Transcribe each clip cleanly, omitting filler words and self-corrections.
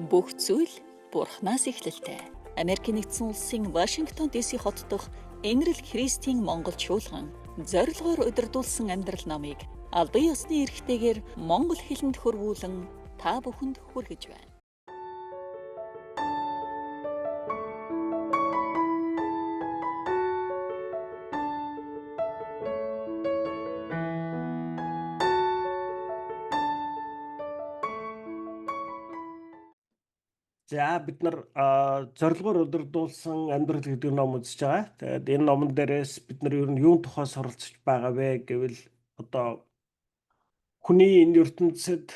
Бүх зүйл Бурханаас эхлэлтэй. Америкийн нэгдсэн улсын Вашингтон ДС хот дахь Энэрл Христийн Монгол чуулган зорилгоор удирдуулсан амьдрал номыг албан ёсны эрхтэйгээр монгол хэлэнд хөрвүүлэн та бүхэнд хүргэж байна. За бид нар зорилгоор удирдуулсан амьдрал гэдэг ном үзэж байгаа. Тэгээд энэ номон дээрээс бид нар ер нь юун тухай суралцж байгаа вэ гэвэл одоо хүний энэ ертөнцид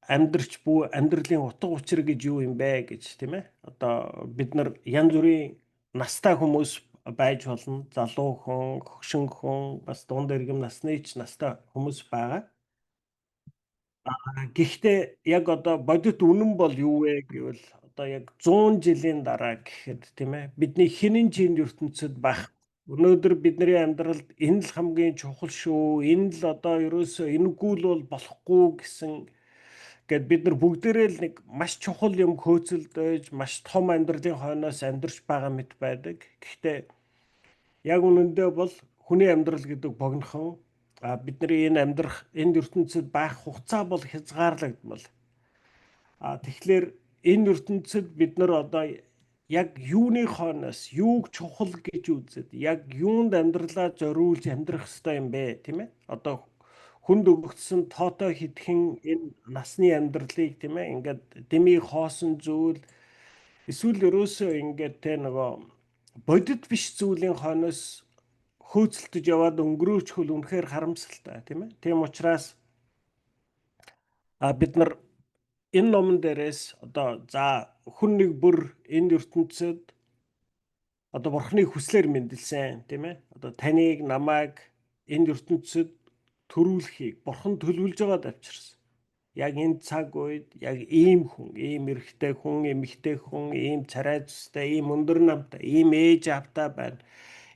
амьдрч буй амьдралын утга учир гэж юу юм бэ гэж, тийм ээ. Одоо бид нар янз бүрийн настай хүмүүс байж болно. Залуу хүн, хөгшин хүн, бас дунд эргэм насны ч настай хүмүүс байгаа. Гэхдээ яг одоо бодит үнэн бол юу вэ гэвэл одоо яг 100 жилийн дараа гэхэд, тийм ээ, бидний хинэн чинь ертөнцид байх. Өнөөдөр бидний амьдралд энэ л хамгийн чухал шүү. Энэ л одоо ерөөсөө энэгүй л бол болохгүй гэсэн гэд бид нар бүгдээрээ л нэг маш чухал юм хөөцөлдөж, маш том амьдралын хойноос амьдарч байгаа мэт байдаг. Гэхдээ яг үнэндээ бол хүний амьдрал гэдэг богинохон бидний энэ амьдрах энэ ертөнцид байх хугацаа бол хязгаарлагдмал. Тэгэхээр энэ ертөнцид бид нар одоо яг юуны хойноос юуг чухал гэж үзээд яг юунд амьдралаа зориулж амьдрах ёстой юм бэ, тийм ээ? Одоо хүнд өгөгдсөн тоотой хитгэн энэ насны амьдралыг, тийм ээ, ингээд дэмий хоосон зүйл эсвэл ерөөсөө ингээд те нөгөө бодит биш зүйлийн хойноос хөөцөлдөж яваад өнгөрөөчхөл үнэхээр харамсалтай, тийм ээ. Тийм учраас бид нар энэ номон дээрээс одоо за хүн нэг бүр энэ ертөнцид одоо бурхны хүслээр мэндэлсэн, тийм ээ. Одоо таныг, намайг энэ ертөнцид төрүүлэхийг бурхан төлөвлөж байгаа давчирсан. Яг энэ цаг үед яг ийм хүн, ийм эрэгтэй хүн, эмэгтэй хүн, ийм царай зүстэй, ийм өндөр намтай, ийм ээж аавтай байна.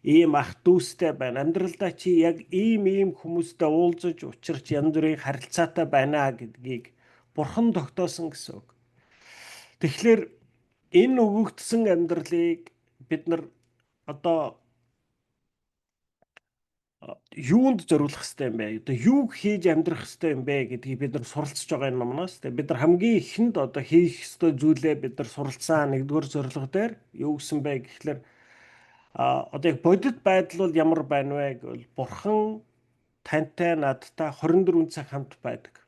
Ийм ах дүүстэй байна. Амьдралдаа чи яг ийм хүмүүстэй уулзаж учирч янз бүрийн харилцаатай байна гэдгийг бурхан тогтоосон гэсэн үг. Тэгэхээр энэ өгөгдсөн амьдралыг бид нар одоо юунд зориулах хэрэгтэй юм бэ? Одоо юу хийж амьдрах хэрэгтэй юм бэ гэдгийг бид нар суралцж байгаа энэ номноос. Тэгээ бид нар хамгийн ихэнд одоо хийх ёстой зүйлээ бид нар суралцсан нэгдүгээр зорилго дээр юу гэсэн бэ гэхлээр одоо яг бодит байдал бол ямар байна вэ гэвэл бурхан тантай надтай 24 цаг хамт байдаг.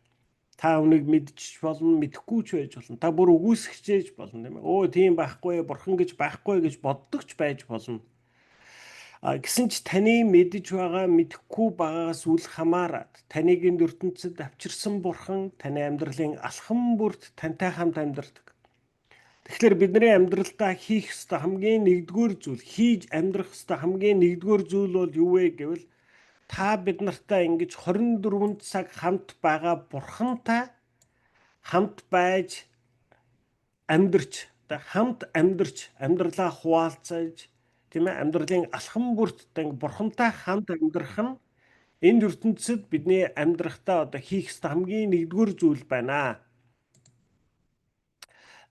Та үнийг мэдчих болно, мэдэхгүй ч байж болно. Та бүр үгүйсгчээж болно, тийм ээ. Өө тийм байхгүй, бурхан гэж байхгүй гэж боддог ч байж болно. Гэсэн ч таны мэдэж байгаа, мэдэхгүй байгаагаас үл хамааран таныг энэ ертөнцид авчирсан бурхан таны амьдралын алхам бүрт тантай хамт амьдардаг. Тэгэхээр бидний амьдралдаа хийх ёстой хамгийн нэгдүгээр зүйл, хийж амьдрах ёстой хамгийн нэгдүгээр зүйл бол юу вэ гэвэл та бид нартай ингэж 24 цаг хамт байгаа бурхантай хамт байж амьдарч, хамт амьдарч, амьдралаа хуваалцаж, тийм ээ, амьдралын алхам бүрт бурхантай хамт амьдрах нь энэ ертөнцид бидний амьдрахтаа одоо хийх ёстой хамгийн нэгдүгээр зүйл байна.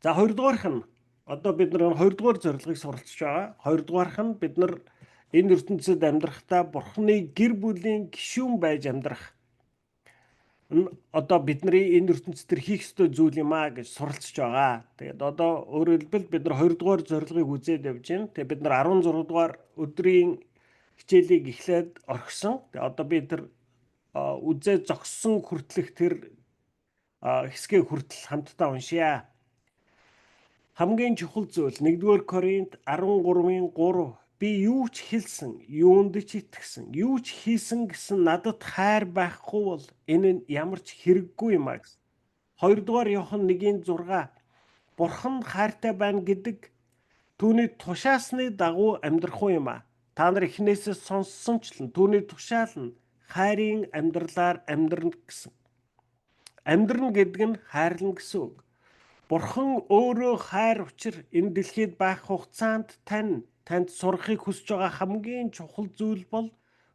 За хоёрдугаарх нь одоо бид нар хоёрдугаар зорилгыг суралцж байгаа. Хоёрдугаарх нь бид нар энэ ертөнцид амьдрахдаа бурхны гэр бүлийн гишүүн байж амьдрах. Одоо бидний энэ ертөнцид хийх ёстой зүйл юм аа гэж суралцж байгаа. Тэгээд одоо өөрөөр хэлбэл бид нар хоёрдугаар зорилгыг үзээд явж байна. Тэгээд бид нар 16 дугаар өдрийн хичээлийг эхлээд орхисон. Тэгээд одоо би тэр үзээд зогссон хүртэлх тэр хэсгээ хүртэл хамтдаа уншъя. Хамгийн чухал зүйл 1-р Коринт 13-ийн 3 би юу ч хэлсэн, юунд ч итгэсэн, юу ч хийсэн гэсэн надад хайр байхгүй бол энэ нь ямар ч хэрэггүй юм аа гэсэн. 2-р Иохан 1:6 бурхан хайртай байна гэдэг түүний тушаасны дагуу амьдрах юм аа. Та нар эхнээсээ сонссончлон түүний тушаал нь хайрын амьдралаар амьдрна гэсэн. Амьдрна гэдэг нь хайрлна гэсэн үг. Бурхан өөрөө хайр учир энэ дэлхийд байх хугацаанд танд сурахыг хүсэж байгаа хамгийн чухал зүйл бол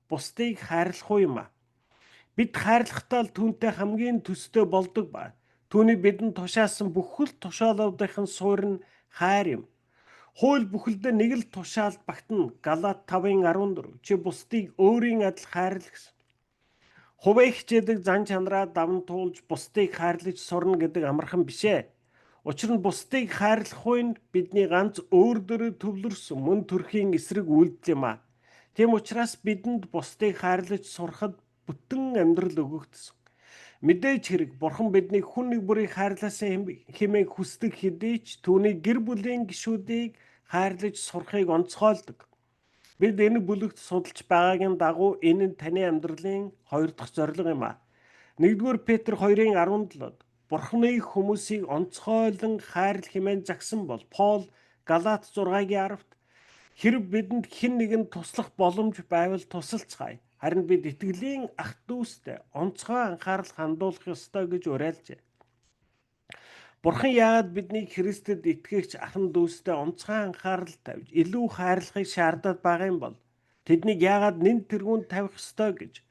бусдыг хайрлах юм аа. Бид хайрлахтаа л түүнтэй хамгийн төстэй болдог ба Түүний бидэнд тушаасан бүх л тушаалуудын суурь нь хайр юм. Хууль бүхэлдээ нэг л тушаалд багтана. Галаат 5:14. Чи бусдыг өөрийн адил хайрл гэсэн. Хувийн хичээдэг зан чанараа даван туулж бусдыг хайрлаж сурна гэдэг амархан бишээ. Учир нь бусдыг хайрлах нь бидний ганц өөр дөрөө төвлөрсөн мөн төрхийн эсрэг үйлдэл юм а. Тийм учраас бидэнд бусдыг хайрлаж сурахад бүтэн амьдрал өгөгдсөн. Мэдээж хэрэг Бурхан биднийг хүн нэг бүрийг хайрлаасаа хэмээн хүсдэг хэдий ч түүний гэр бүлийн гишүүдийг хайрлаж сурахыг онцгойлдог. Бид энэ бүлэгт судалж байгаагийн дагуу энэ нь таны амьдралын 2 дахь зорилго юм а. 1-р Петр 2:17-д Бурханы хүмүүсийг онцгойлон хайрл хэмээн загсан бол Пол Галаат 6:10-д хэрв бидэнд хэн нэгэн туслах боломж байвал тусалцгаая. Харин бид итгэлийн ах дүүстэй онцгой анхаарал хандуулах ёстой гэж уриалжээ. Бурхан яагаад биднийг Христэд итгэгч ахын дүүстэй онцгой анхаарал тавьж илүү хайрлахыг шаардаад байгаа юм бол тэднийг яагаад нэн тэргүүнд тавих ёстой гэж.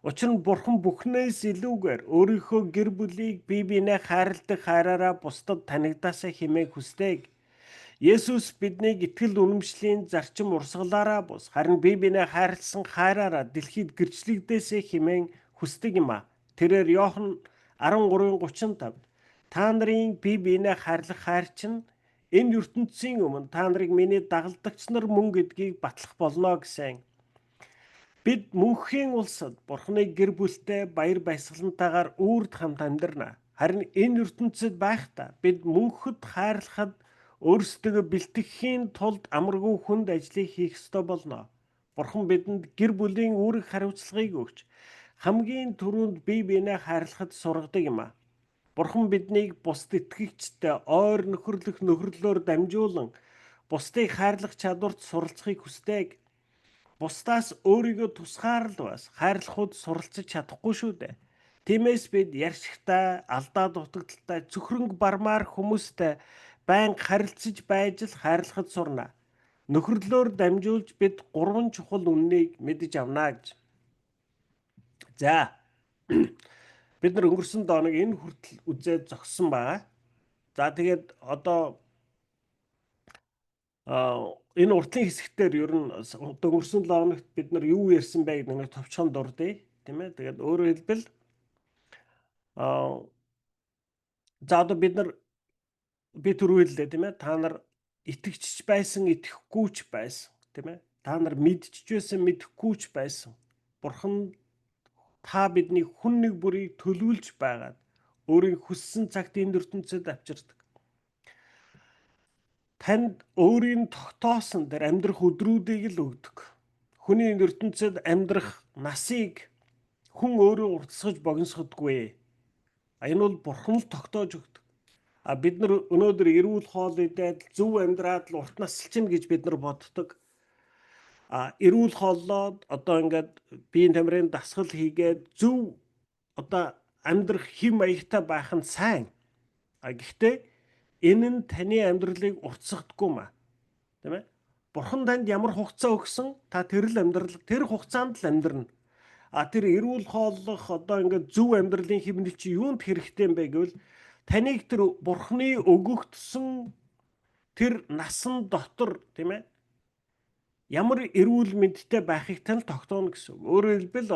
Учир нь Бурхан бүхнээс илүүгээр өөрийнхөө гэр бүлийг бие биенээ хайрладаг хайраараа бусдад танигдаасаа хэмээн хүсдэг. Есүс биднийг итгэл үнэмшлийн зарчим урсгалаараа бус харин бие биенээ хайрлсан хайраараа дэлхийд гэрчлэгдээсэй хэмээн хүсдэг юм а. Тэрээр Иохан 13:35 та нарын бие биенээ хайрлах хайр чинь энэ ертөнцийн өмнө та нарыг миний дагалдагч нар мөн гэдгийг батлах болно гэсэн. Бид мөнхийн улсад Бурханы гэр бүлтэй баяр баясгалантайгаар үрд хамт амьдрна. Харин энэ ертөнцид байхдаа бид мөнхөд хайрлахад өөрсдөө бэлтгэхийн тулд амаргүй хүнд ажлыг хийх ёстой болно. Бурхан бидэнд гэр бүлийн үүрэг хариуцлагыг өгч хамгийн түрүүнд бие биенээ хайрлахад сургадаг юм а. Бурхан биднийг бусд итгэгчтэй ойр нөхөрлөх нөхөрлөөр дамжуулан бусдыг хайрлах чадварт суралцахыг хүсдэг. Бусдаас өөрийгөө тусгаарлал бас хайрлахуд суралцаж чадахгүй шүү дээ. Тиймээс бид ярьшигтай, алдаа дутагдaltaй, цөхрөнг бармаар хүмүүстэй байнга харилцаж байж л хайрлахад сурна. Нөхөрлөөр дамжуулж бид 3 чухал үннийг мэдэж авна гэж. За. Бид нар өнгөрсөн доног энэ хүртэл үзээд зогссон байгаа. За тэгээд одоо энэ уртлын хэсэгтэр ер нь өнгөрсөн доногт бид нар юу ярьсан бэ гэдэг нэг товчхон дурдъя, тийм ээ. Тэгээд өөрөөр хэлбэл за одоо би түрүүлээ, тийм ээ. Та нар итгэжч байсан, итгэхгүйч байсан, тийм ээ. Та нар мэдчихж байсан, мэдэхгүйч байсан. Бурхан та бидний хүн нэг бүрийг төлөвлөж байгаад өөрийн хүссэн цагт энэ ертөнцид авчирдаг. Танд өөрийн тогтоосон дээр амьдрах өдрүүдийг л өгдөг. Хүний энэ ертөнцид амьдрах насыг хүн өөрөө уртасгаж богиносгодгүй. Энэ бол Бурхан л тогтоож өгдөг. Бид нар өнөөдөр эрүүл хоол идээд зөв амьдраад л урт насалчин гэж бид нар боддог. Эрүүл хооллоод одоо ингээд биеийн тамирын дасгал хийгээд зөв одоо амьдрах хэм маягтай байх нь сайн. Гэхдээ энэ нь таны амьдралыг уртсахдаггүй маа. Тийм ээ? Бурхан танд ямар хугацаа өгсөн та тэр хугацаанд л амьдрна. Тэр эрүүл хооллох одоо ингээд зөв амьдралын хэмнэл чи юунд хэрэгтэй юм бэ гэвэл таныг тэр Бурханы өгөгдсөн тэр насан дотор, тийм ээ, ямар эрүүл мэндтэй байхыг тань тогтооно гэсэн. Өөрөөр хэлбэл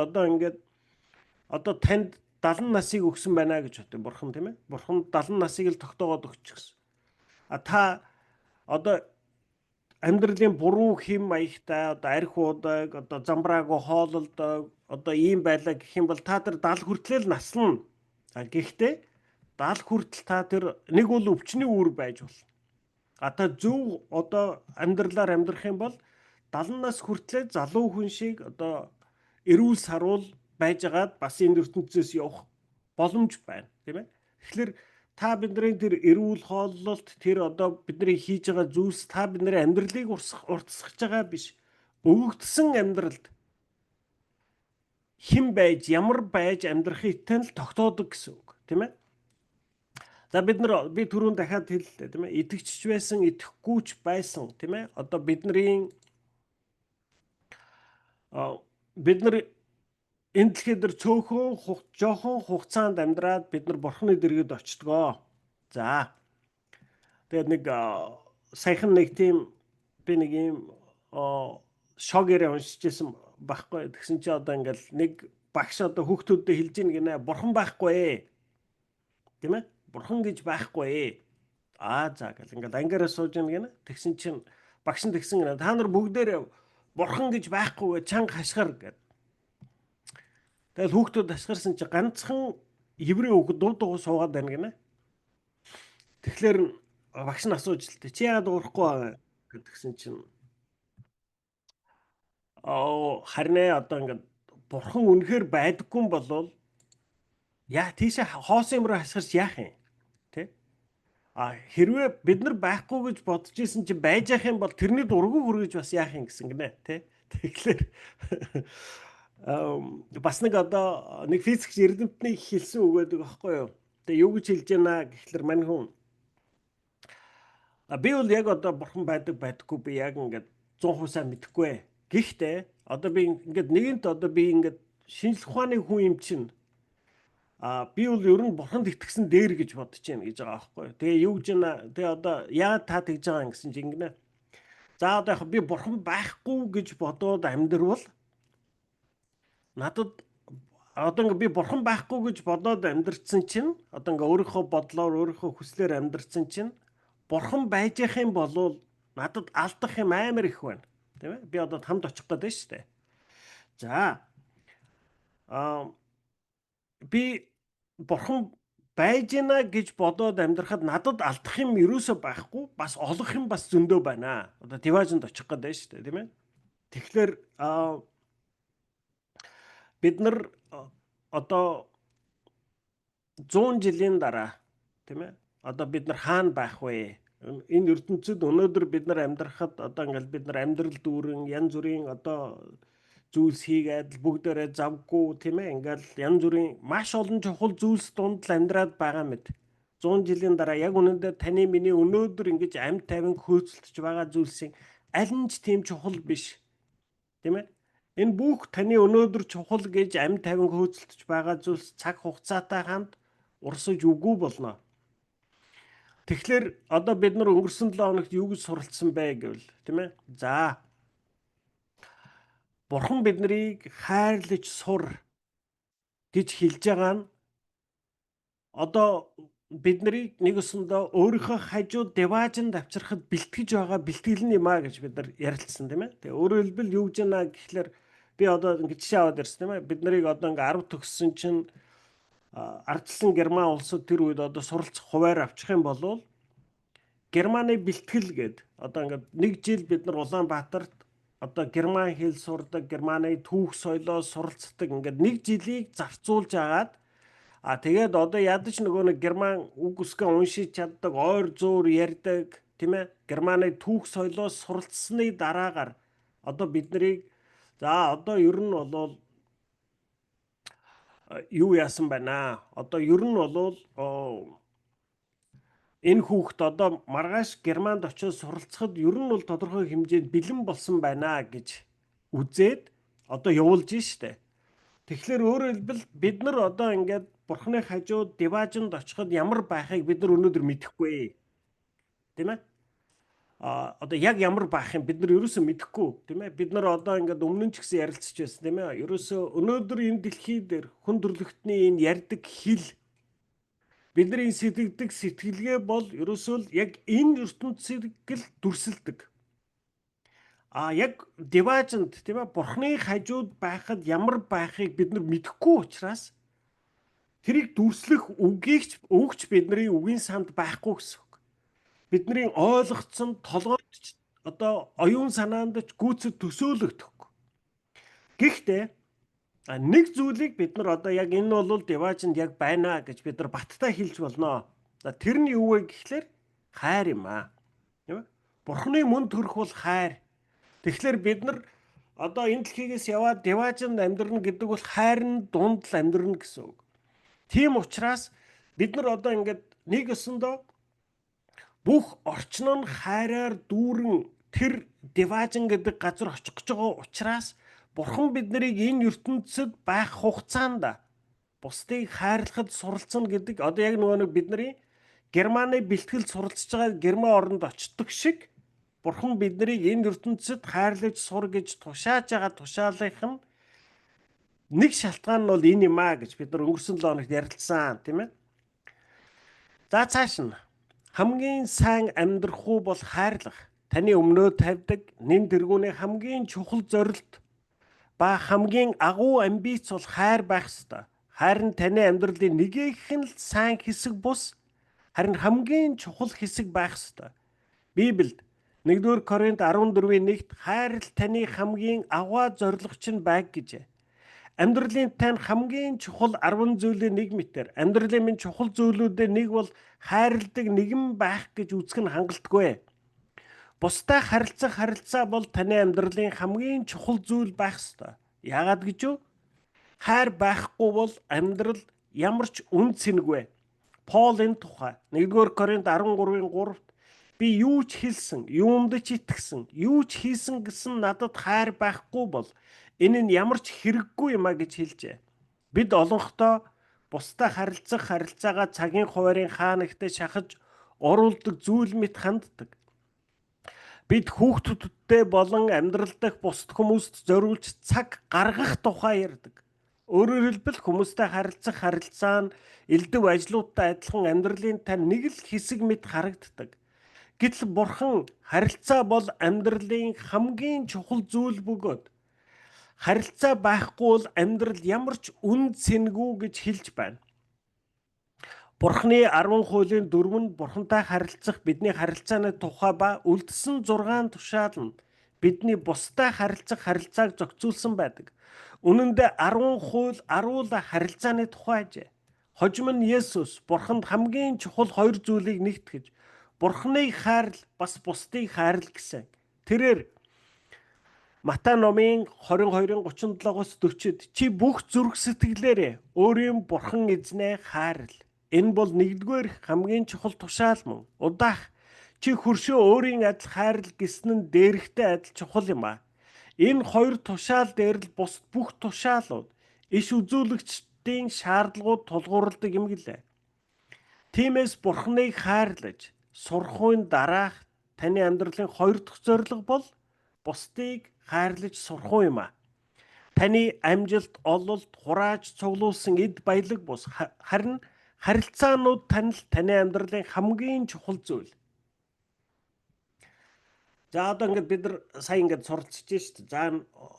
одоо танд 70 насыг өгсөн байна гэж бодъё Бурхан, тийм ээ. Бурхан 70 насыг л тогтоогоод өгч гэсэн. Та одоо амьдралын буруу хэм маягтай одоо арх уудаг, одоо замбраагүй хоололдог, одоо ийм байлаа гэх юм бол та тэр 70 хүртэл наслна. Гэхдээ 70 хүртэл та тэр нэг бол өвчний үр байж болно. Та зөв одоо амьдралаар амьдрах юм бол 70 нас хүртэл залуу хүн шиг одоо эрүүл сарвал байжгаад бас энэ ертөнцөөс явах боломж байна, тийм ээ. Тэгэхээр та бидний тэр эрүүл хооллолт тэр одоо бидний хийж байгаа зүйлс та бидний амьдралыг уртсгаж байгаа биш. Өгөгдсөн амьдралд хэн байж ямар байж амьдрахыг тань л тогтоодог гэсэн үг, тийм ээ. За би түрүүн дахиад хэллээ, тийм ээ. Итгэжч байсан, итгэхгүйч байсан, тийм ээ. Одоо бид нар энэ дэлхийд дээр жоохон хугацаанд амьдраад бид нар бурхны дэргэд очтгоо. За. Тэгээд нэг саяхан нэг тийм би нэг юм шогерээ уншижсэн байхгүй. Тэгсэн чи одоо ингээл нэг багш одоо хүүхдүүдэд хэлж ийн гинэ бурхан байхгүй. Тийм ээ? Бурхан гэж байхгүй. За гэл ингээл ангиараа сууж ийн гинэ. Тэгсэн чинь багш нь тэгсэн гинэ. Та нар бүгдээрээ бурхан гэж байхгүй чанга хашгир гэд. Тэгэл хүүхдүүд хашгирсан чи ганцхан еврей хүүхэд дуу суугаад байна гинэ. Тэгэхээр багш нь асууж л тээ чи яагаад уурахгүй байгаа гэдгсэн чинь харин одоо ингээд бурхан үнэхээр байдаггүй болвол яа тийшээ хоосон юм руу хасгарч яах юм тий хэрвээ бид нар байхгүй гэж бодож исэн чи байж ах юм бол тэрний дургүй хүргэж бас яах юм гэсэн гинэ тий тэгэхээр бас нэг одоо нэг физикч эрдэмтний хэлсэн үг байдаг аахгүй юу тэгээ юу гэж хэлж байна гэхэлэр мань хүн би бол яг одоо бурхан байдаггүй би яг ингээд 100% мэдэхгүй. Гэхдээ одоо би ингээд нэгэнт одоо би ингээд шинжлэх ухааны хүн юм чинь би бол ер нь бурханд итгэсэн дээр гэж бодож байна гэж байгаа байхгүй. Тэгээ юу гэж байна? Тэгээ одоо яагаад та тэгж байгаа юм гэсэн чинь ингэнэ. За одоо яг би бурхан байхгүй гэж бодоод амьдрвал надад одоо ингээд би бурхан байхгүй гэж бодоод амьдрцсан чинь одоо ингээд өөрийнхөө бодлоор өөрийнхөө хүслээр амьдрцсан чинь бурхан байж ах юм бол надад алдах юм амар их байна. Тийм ээ? Би одоо хамт очих гэдэг шүү дээ. За. Би бурхан байж гинэ гэж бодоод амьдрахад надад алдах юм ерөөсөө байхгүй, бас олох юм бас зөндөө байна. Одоо диважинд очих гэдэг шүү дээ, тийм ээ? Тэгэхээр бид нар одоо 100 жилийн дараа, тийм ээ? Одоо бид нар хаана байх вэ? Энэ ертөнцид өнөөдөр бид нар амьдрахад одоо ингээл бид нар амьдрал дүүрэн янз бүрийн одоо зүйлс хийгээд бүгдээрээ завгүй тийм ээ ингээл янз бүрийн маш олон чухал зүйлс донд л амьдраад байгаа мэд. 100 жилийн дараа яг үнэндээ таны миний өнөөдөр ингэж амьд тайван хөөцөлдөж байгаа зүйлсийн аль нь ч тийм чухал биш. Тийм ээ? Энэ бүх таны өнөөдөр чухал гэж амьд тайван хөөцөлдөж байгаа зүйлс цаг хугацаатай хамт урсаж үгүй болно. Тэгэхээр одоо бид нар өнгөрсөн 7 хоногт юу гэж суралцсан бэ гэвэл тийм ээ? За. Бурхан биднийг хайрлаж сур гэж хэлж байгаа нь одоо бид нарыг нэг өсөндөө өөрийнхөө хажууд диваажинд авчрахад бэлтгэж байгаа бэлтгэл нь юм а гэж бид нар ярилцсан тийм ээ? Тэгээ өөрөөр хэлбэл юу гэж байна гэхлээр би одоо ингэж жишээ аваад ирсэн тийм ээ? Бид нарыг одоо ингээ 10 төгссөн чинь ардчилсан Герман улсууд тэр үед одоо суралцах хуваар авчих юм бол Германы бэлтгэл гээд одоо ингээд нэг жил бид нар Улаанбаатарт одоо герман хэл сурдаг, Германы түүх соёлоо суралцдаг ингээд нэг жилийг зарцуулж агаад тэгээд одоо ядаж нөгөө нэг герман үг үсгээ уншиж чаддаг, ойр зуур ярьдаг, тийм ээ? Германы түүх соёлоо суралцсны дараагаар одоо бид нарыг за одоо ер нь бол юу яасан байна? Одоо ер нь бол энэ хүүхэд одоо маргааш Германд очиж суралцахад ер нь бол тодорхой хэмжээнд бэлэн болсон байна гэж үзээд одоо явуулж штэ. Тэгэхээр өөрөөр хэлбэл бид нар одоо ингээд бурхны хажууд диваажинд очиход ямар байхыг бид нар өнөөдөр мэдэхгүй. Тийм ээ? Одоо яг ямар байх юм бид нар ерөөсөө мэдэхгүй, тийм ээ? Бид нар одоо ингээд өмнө нь ч гэсэн ярилцж байсан, тийм ээ? Ерөөсөө өнөөдөр энэ дэлхий дээр хүн төрлөختний энэ ярьдаг хэл бидний сэтгэгдэг сэтгэлгээ бол ерөөсөө яг энэ ертөнцийг л дүрсэлдэг. Яг диваажинд тийм ээ бурхны хажууд байхад ямар байхыг бид нар мэдэхгүй учраас тэрийг дүрслэх үгийг өгч бидний үгийн санд байхгүй гэсэн үг. Бидний ойлгоцсон толгойд одоо оюун санаанд ч гүйцэд төсөөлөгдөхгүй. Гэхдээ нэг зүйлийг бид нар одоо яг энэ бол диваажинд яг байна гэж бид нар баттай хэлж болно. Тэр нь юу вэ гэхлээр хайр юм аа. Тийм ээ? Бурхны мөн төрх бол хайр. Тэгэхээр бид нар одоо энэ дэлхийгээс яваад диваажинд амьдрна гэдэг бол хайрын дунд л амьдрна гэсэн үг. Тийм учраас бид нар одоо ингээд нэг өсөндөө бүх орчин нь хайраар дүүрэн тэр диваажин гэдэг газар очих гэж байгаа учраас Бурхан биднийг энэ ертөнцид байх хугацаанд бусдыг хайрлахад суралцна гэдэг одоо яг нөгөө нэг бидний Германы бэлтгэл суралцж байгаа Герман оронд очдог шиг Бурхан биднийг энэ ертөнцид хайрлаж сур гэж тушааж байгаа тушаалынх нь нэг шалтгаан нь бол энэ юм аа гэж бид нар өнгөрсөн 7 хоногт ярилцсан тийм ээ. За цааш нь хамгийн сайн амьдрах уу бол хайрлах. Таны өмнөө тавьдаг нэн тэргүүний хамгийн чухал зорилт ба хамгийн агуу амбиц бол хайр байх ёстой. Харин таны амьдралын нэгэн л сайн хэсэг бус харин хамгийн чухал хэсэг байх ёстой. Библиэд 1-р Коринт 14:1-т хайр л таны хамгийн аваа зорилго чинь байг гэжээ. Амьдралын тань хамгийн чухал 10 зүйлийн нэг мэтэр амьдралын минь чухал зүйлүүдээ нэг бол хайрладаг нэгэн байх гэж үзэх нь хангалтгүй. Бусдаа харилцаа бол таны амьдралын хамгийн чухал зүйл байх ёстой. Яагаад гэж вэ? Хайр байхгүй бол амьдрал ямар ч үн цэнэгүй. Пол энэ тухай 1-р Коринт 13:3-т би юу ч хэлсэн, юунд ч итгэсэн, юу ч хийсэн гэсэн надад хайр байхгүй бол энэ нь ямар ч хэрэггүй юм а гэж хэлжээ. Бид олонхтой бусдаа харилцаагаа цагийн хуваарийн хаанагтай шахаж оруулдаг зүйл мэт ханддаг. Бид хүүхдүүдтэй болон амьдрал дахь бусад хүмүүст зориулж цаг гаргах тухай ярьдаг. Өөрөөр хэлбэл хүмүүстэй харилцаа нь элдв ажлуудтай адилхан амьдралын тань нэг л хэсэг мэт харагддаг. Гэтэл Бурхан харилцаа бол амьдралын хамгийн чухал зүйл бөгөөд харилцаа байхгүй бол амьдрал ямар ч үн цэнэгүй гэж хэлж байна. Бурханы 10 хуулийн 4 нь Бурхантай харилцах бидний харилцааны тухай ба үлдсэн 6 тушаал нь бидний бусдаа харилцах харилцааг зохицуулсан байдаг. Үнэн дээр 10 хууль 10 харилцааны тухай ажээ. Хожим нь Есүс Бурханд хамгийн чухал 2 зүйлийг нэгтгэж Бурханыг хайрл бас бусдыг хайрл гэсэн. Тэрээр Матай номын 22:37-40-д чи бүх зүрх сэтгэлээрээ өөрийн Бурхан эзнээ хайрл. Энэ бол 1-р хамгийн чухал тушаал мөн. Удаах чи хөршөө өөрийн адил хайрл гэсэн нь дээрхтэй адил чухал юм а. Энэ 2 тушаал дээр л бус бүх тушаалууд иш үзүүлэгчдийн шаардлагууд тулгуурладаг юм гэлээ. Тиймээс Бурханыг хайрлаж сурахын дараах таны амьдралын 2 дахь зорилго бол бусдыг хайрлаж сурах юм а. Таны амжилт, ололт, хурааж цуглуулсан эд баялаг бус харин харилцаанууд таны амьдралын хамгийн чухал зүйл. За одоо ингээд бид нар сайн ингээд суралцж шүү дээ. За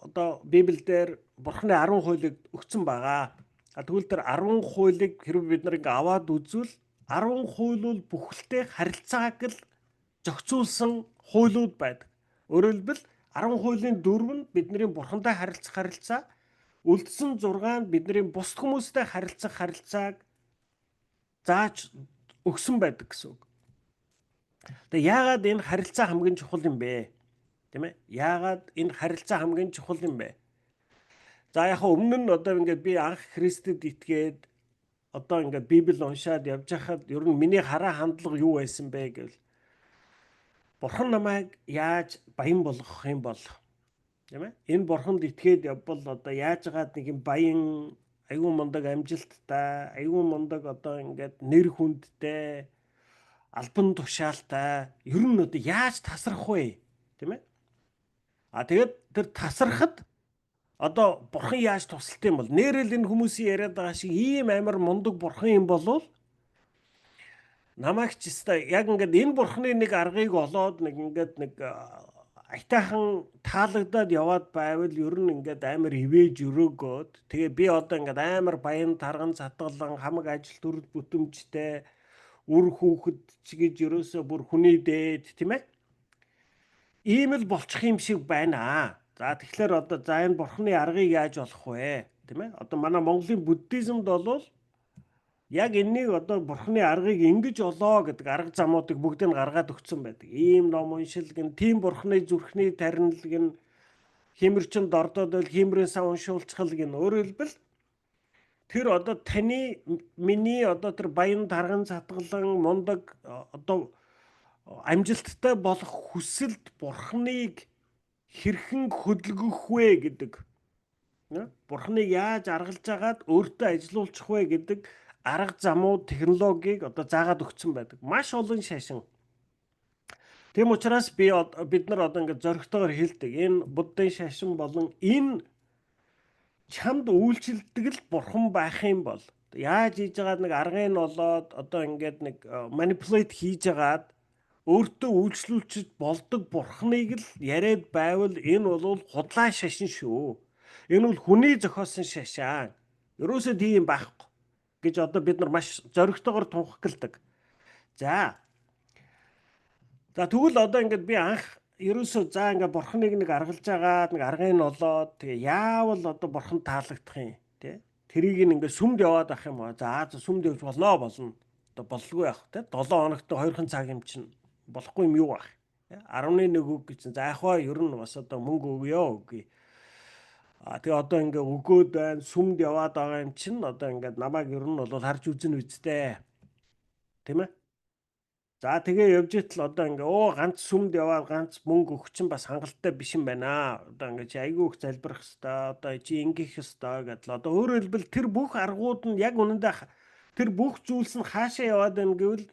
одоо Библиэлд Бурханы 10 хуулийг өгсөн байгаа. Тэгвэл тэр 10 хуулийг хэрвээ бид нар ингээд аваад үзвэл 10 хууль бол бүхэлдээ харилцааг л зохицуулсан хуулиуд байдаг. Өөрөөр хэлбэл 10 хуулийн 4 нь бидний Бурхантай харилцах харилцаа, үлдсэн 6 нь бидний бусад хүмүүстэй харилцах харилцааг зааж өгсөн байдаг гэсэн үг. Тэгээ яагаад энэ харилцаа хамгийн чухал юм бэ? Тийм ээ? Яагаад энэ харилцаа хамгийн чухал юм бэ? За яг өмнө нь одоо ингээд би анх Христэд итгээд одоо ингээд Библи уншаад явж хахад ер нь миний хараа хандлага юу байсан бэ гэвэл Бурхан намайг яаж баян болгох юм бол тийм ээ? Энэ Бурханд итгээд явбал одоо яажгаад нэг юм баян айгүй мундаг амжилттай, айгүй мундаг одоо ингээд нэр хүндтэй, албан тушаалтай ер нь одоо яаж тасрах вэ? Тийм ээ? Тэгээд тэр тасрахад одоо Бурхан яаж тусалт юм бол нэрэл энэ хүмүүсийн яриад байгаа шиг ийм амар мундаг Бурхан юм болвол намайг ч өстой яг ингээд энэ Бурханы нэг аргыг олоод нэг ингээд нэг айтайхан таалагдаад яваад байвал ер нь ингээд амар ивэж өрөөгөөд тэгээ би одоо ингээд амар баян тарган цатгалан хамаг ажил төрөл бүтэмжтэй үр хүүхэд ч гэж ерөөсөө бүр хүний дээд тийм ээ ийм л болчих юм шиг байна. За тэгэхээр одоо за энэ Бурханы аргыг яаж олох вэ? Тийм ээ одоо манай Монголын буддизмд бол яг энэнийг одоо Бурханы аргыг ингэж олоо гэдэг арга замуудыг бүгдийг гаргаад өгсөн байдаг. Ийм ном уншил гэн тийм Бурханы зүрхний таринал гэн химэрчин дордоод бол химрэн сан уншуулцгал гэн өөрөөр хэлбэл тэр одоо таны миний одоо тэр баян тарган цатгалан мундаг одоо амжилттай болох хүсэлд Бурханыг хэрхэн хөдөлгөх вэ гэдэг Бурхныг яаж аргалж агаад өөртөө ажилуулчих вэ гэдэг арга замууд, технологиг одоо заагаад өгсөн байдаг. Маш олон шашин. Тэм учраас бид нар одоо ингээд зөрөгтэйгээр хэлдэг. Энэ буддын шашин болон энэ чамд үйлчлдэг л бурхан байх юм бол яаж хийж байгаад нэг аргыг олоод одоо ингээд нэг манипулейт хийж агаад өөртөө үйлчлүүлчих болдог бурхныг л яриад байвал энэ бол худлаа шашин шүү. Энэ бол хүний зохиосон шашаан. Ерөөсөө тийм байхгүй гэж одоо бид нар маш зоригтойгоор тунхагладаг. За тэгвэл одоо ингээд би анх ерөөсөө ингээд бурхныг нэг аргалж агаад нэг аргыг олоод тэгээ яавал одоо бурханд таалагдах юм тий. Тэрийг ингээд сүмд яваад ах юм аа. За сүмд явж болно. Одоо боллгүй байх тий. 7 хоногт 2 цаг юм чинь болохгүй юм юу байх. 11 үг гэж. За яах вэ? Ер нь бас одоо мөнгө өгөө үгүй. Тэгээ одоо ингээд өгөөд байна. Сүмд яваад байгаа юм чинь одоо ингээд намайг ер нь бол харж үзэн үсттэй. Тийм ээ? За тэгээ явж итэл одоо ингээ ганц сүмд яваад ганц мөнгө өгч чинь бас хангалттай биш юм байна. Одоо ингээ чи айгүй их залбирах хэвээр одоо чи ингэх хэвээр гэдэл одоо өөрөөр хэлбэл тэр бүх аргууд нь яг үнэндээ тэр бүх зүйлс нь хаашаа яваад байна гэвэл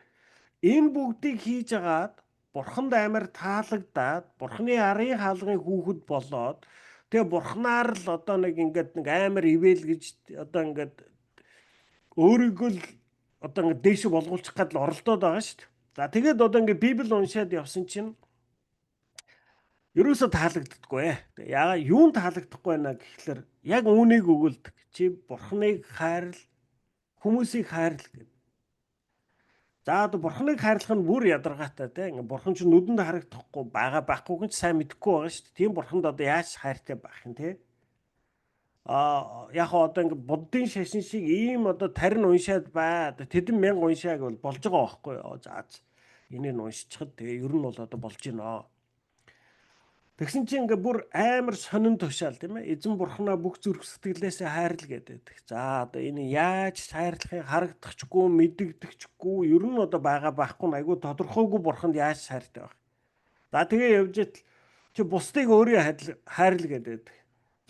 энэ бүгдийг хийж агаад бурханд амар таалагдаад бурхны арын хаалгын хүүхэд болоод тэгээ бурхнаар л одоо нэг ингээд нэг амар ивэл гэж одоо ингээд өөрийгөө л одоо ингээд дээш болгуулчих гад л оролдоод байгаа шүү дээ. За тэгээд одоо ингээд Библи уншаад явсан чинь ерөөсөө таалагддаггүй. Яагаад юунд таалагдахгүй байна гэхэлэр яг үүнийг өгүүлдэг. Чи бурхныг хайрл, хүмүүсийг хайрл гэдэг. За одоо бурхныг хайрлах нь бүр ядаргаатай те. Ингээд бурхан чинь нүдэнд харагдахгүй байхгүй гэж сайн мэдэхгүй байгаа шүү дээ. Тийм бурханд одоо яаж хайртай байх юм те. Яг одоо ингээд буддын шашин шиг ийм одоо тарин уншаад бай. Тэдэн мянга уншааг бол болж байгаа байхгүй юу. За энийг уншчихад тэгээ ер нь бол одоо болж гинэ. Тэгсэн чинь ингээ бүр амар сонин тушаал тийм ээ. Эзэн бурхнаа бүх зүрх сэтгэлээсээ хайрл гэдэг. За одоо энэ яаж хайрлахыг харагдахчгүй, мэдэгдэхчгүй, ер нь одоо байгаа байхгүй айгүй тодорхойгүй бурханд яаж хайртай байх. За тэгээ явж итл чи бусдыг өөрөө хайрл гэдэг.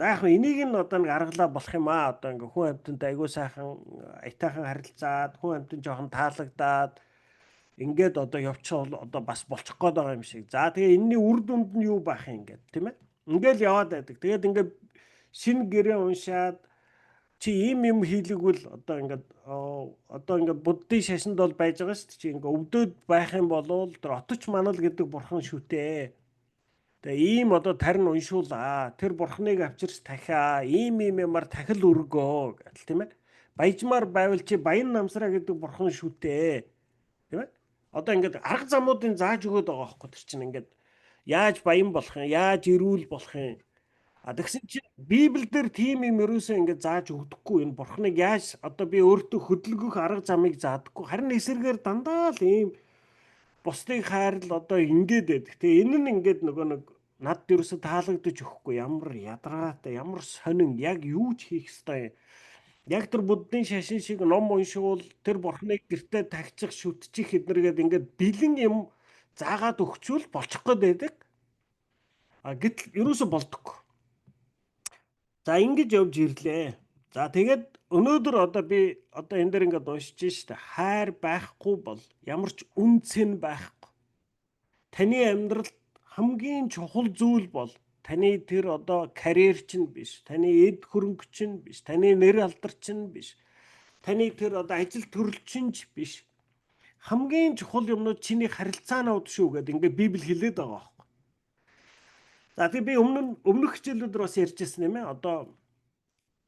За яг энийг нь одоо нэг аргалаа болох юм аа. Одоо ингээ хүн амьтанд айгүй сайхан аятайхан харилцаад, хүн амьтанд жоохон таалагдаад ингээд одоо явчихвал одоо бас болчих гээд байгаа юм шиг. За тэгээ энэний үр дүнд нь юу байх юм ингээд тийм ээ. Ингээл яваад байдаг. Тэгээд ингээд шинэ гэрээ уншаад чи ийм хийлэгвэл одоо ингээд буддын шашинд бол байж байгаа шүү дээ. Чи ингээд өвдөд байх юм бол тэр оточ манал гэдэг бурхан шүтээ. Тэгээ ийм одоо тарин уншуулаа. Тэр бурхныг авчирч дахиа ийм юмар тахил өргөө гэл тийм ээ. Баяжмаар байвал чи баян намсраа гэдэг бурхан шүтээ. Тийм ээ. Одоо ингээд арга замуудын зааж өгöd байгаа байхгүй тэр чинь ингээд яаж баян болох юм, яаж эрүүл болох юм. Тэгсэн чинь Библиэлд тийм юм ерөөсөө ингээд зааж өгдөггүй. Энэ бурхныг яаж одоо би өөртөө хөдөлгөх арга замыг заадаггүй. Харин эсэргээр дандаа л ийм бусдыг хайрл одоо ингээд байдаг. Тэгээ энэ нь ингээд нөгөө нэг над ерөөсөө таалагдаж өгөхгүй. Ямар ядаргаатай, ямар сонин, яг юу ч хийх ёстой юм. Яг тэр буддын шашин шиг ном уншуул тэр бурхныг гэртээ тагчих шүтчих эднэргээд ингээд бэлэн юм заагаад өгчүүл болчих гээд байдаг. Гэтэл ерөөсө болдоггүй. За ингэж явж ирлээ. За тэгээд өнөөдөр одоо би одоо энэ дээр ингээд уншиж штэ. Хайр байхгүй бол ямар ч үнцэн байхгүй. Таны амьдралд хамгийн чухал зүйл бол таны тэр одоо карьер чинь биш, таны эд хөрөнгө чинь биш, таны нэр алдар чинь биш, таны тэр одоо ажил төрөл чинь биш. Хамгийн чухал юмнууд чиний харилцаанууд шүү гэдэг ингээд Библи хэлээд байгаа байхгүй. За тэгээ би өмнөх хичээлүүдээр бас ярьжсэн юм ээ. Одоо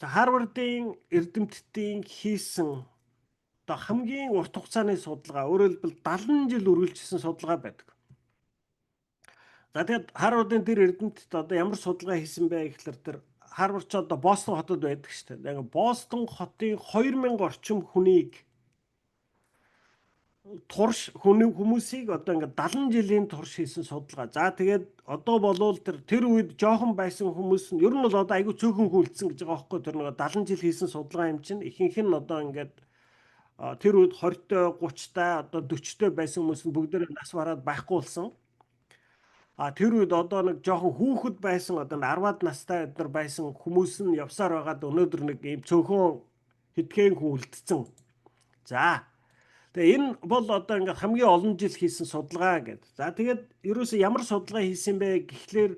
Харвардын эрдэмтдийн хийсэн одоо хамгийн урт хугацааны судалгаа, өөрөөр хэлбэл 70 жил үргэлжилсэн судалгаа байдаг. За тэгээд Харвардын тэр эрдэмтэд одоо ямар судалгаа хийсэн бэ гэхэлэр тэр Харвард ч одоо Бостон хотод байдаг шүү дээ. Тэгээд Бостон хотын 2000 орчим хүнийг хүмүүсийг одоо ингээд 70 жилийн турш хийсэн судалгаа. За тэгээд одоо болвол тэр үед жоохон байсан хүмүүс нь ер нь бол одоо айгүй цөөхөн хүлцсэн гэж байгаа байхгүй. Тэр нэг 70 жил хийсэн судалгаа юм чинь ихэнх нь одоо ингээд тэр үед 20-той 30-тай одоо 40-той байсан хүмүүс нь бүгдээрээ нас бараад байхгүй болсон. Тэр үед одоо нэг жоохон хүүхэд байсан одоо 10-аад настай өдөр байсан хүмүүс нь явсаар байгаад өнөөдөр нэг ийм цөөхөн хэдхэн хүн үлдсэн. За. Тэгээ энэ бол одоо ингээд хамгийн олон жил хийсэн судалгаа гэдэг. За тэгээд ерөөсөө ямар судалгаа хийсэн бэ гэхлээр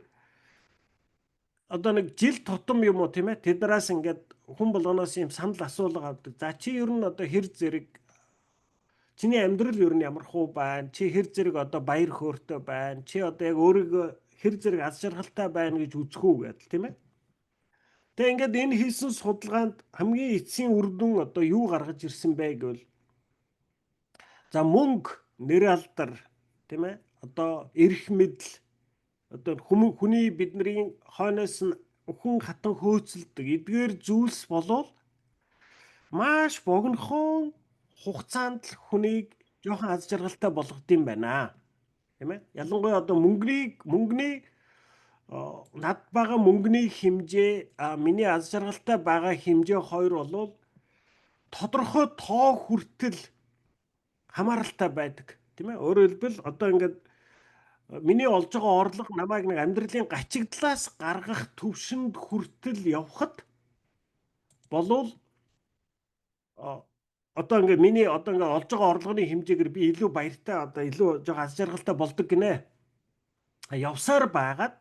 одоо нэг жил тутам юм уу тийм ээ тэднээс ингээд хүн болгоноос юм санал асуулга авдаг. За чи ер нь одоо хэр зэрэг чиний амьдрал ер нь ямар хуу байна? Чи хэр зэрэг одоо баяр хөөртэй байна? Чи одоо яг өөрийгөө хэр зэрэг аз жаргалтай байна гэж үзэх үү гэдэг тийм ээ. Тэгээ ингээд энэ хийсэн судалгаанд хамгийн эцсийн үр дүн одоо юу гаргаж ирсэн бэ гэвэл за мөнгө, нэр алдар тийм ээ одоо эрх мэдэл одоо хүний бидний хойноос нь өхөн хатан хөөцөлдөг эдгээр зүйлс болвол маш богинохон хугацаанд л хүнийг жоохон аз жаргалтай болгодсон байна. Тийм ээ. Ялангуяа одоо мөнгөний над байгаа мөнгөний хэмжээ миний аз жаргалтай байгаа хэмжээ хоёр болвол тодорхой тоо хүртэл хамааралтай байдаг. Тийм ээ. Өөрөөр хэлбэл одоо ингээд миний олж байгаа орлого намайг нэг амьдралын гачигдлаас гаргах төвшөнд хүртэл явхад болвол одоо ингээд миний одоо ингээд олж байгаа орлогын хэмжээгээр би илүү баяртай одоо илүү жоо аз жаргалтай болдог гинэ. Явсаар байгаад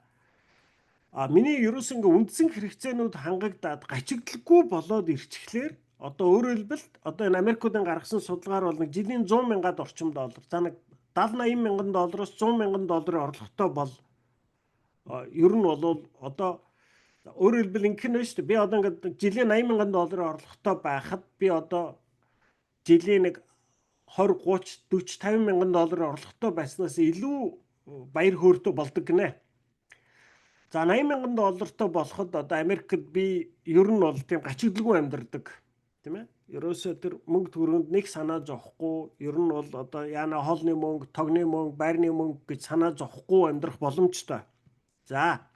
миний ерөөс ингээд үндсэн хэрэгцээнүүд хангагдаад гачигдалгүй болоод ирчихлээр одоо өөрөөр хэлбэл одоо энэ Америкуудын гаргасан судалгаар бол нэг жилийн 100 мянгаад орчим доллар. За нэг 70-80 мянган доллароос 100 мянган долларын орлоготой бол ер нь бол одоо өөрөөр хэлбэл ингэх нь шүү дээ. Би одоо ингээд жилийн 80 мянган долларын орлоготой байхад би одоо жилийн нэг 20, 30, 40, 50 мянган долларын орлоготой байснаас илүү баяр хөөртэй болдог гинэ. За 80 мянган доллартай болоход одоо Америкт би ер нь бол тийм гачигдaltaгүй амьдардаг. Тийм ээ. Ерөөсөө тэр мөнгө төгрөнд нэг санаа зовхгүй, ер нь бол одоо яана хоолны мөнгө, тогны мөнгө, байрны мөнгө гэж санаа зовхгүй амьдрах боломжтой. За.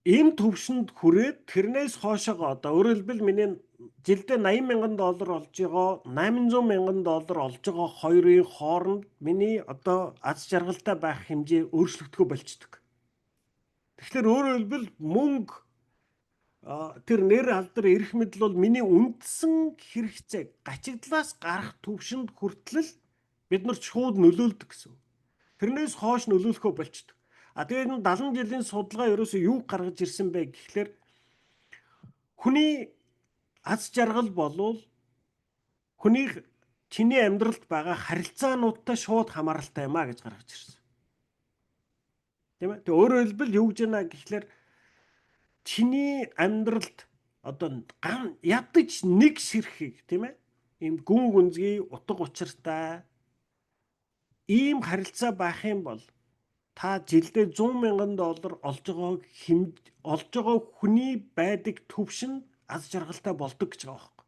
Ийм төвшөнд хүрээд тэрнээс хоошоо одоо өөрөөр хэлбэл миний жилдээ 80 мянган доллар олж байгаа, 800 мянган доллар олж байгаа хоёрын хооронд миний одоо аз жаргалтай байх хэмжээ өөрчлөгдөхгүй болчдөг. Тэгэхээр өөрөөр хэлбэл мөнгө тэр нэр алдар эрх мэдэл бол миний үндсэн хэрэгцээг гачигдлаас гарах төвшөнд хүртэл бид нар шууд нөлөөлдөг гэсэн. Тэрнээс хойш нөлөөлөхөө болчдөг. Тэгээд энэ 70 жилийн судалгаа ерөөсөө юу гаргаж ирсэн бэ гэхлээр хүний аз жаргал болвол хүний чиний амьдралд байгаа харилцаануудтай шууд хамааралтай юм а гэж гаргаж ирсэн. Тийм ээ. Тэг өөрөөр хэлбэл юу гэж байна гэхлээр чиний амьдралд одоо ядаж нэг ширхэг тийм ээ ийм гүн гүнзгий утга учиртай ийм харилцаа байх юм бол та жилдээ 100 мянган доллар олж байгаа хүний байдаг төвшин аз жаргалтай болдог гэж байгаа байхгүй.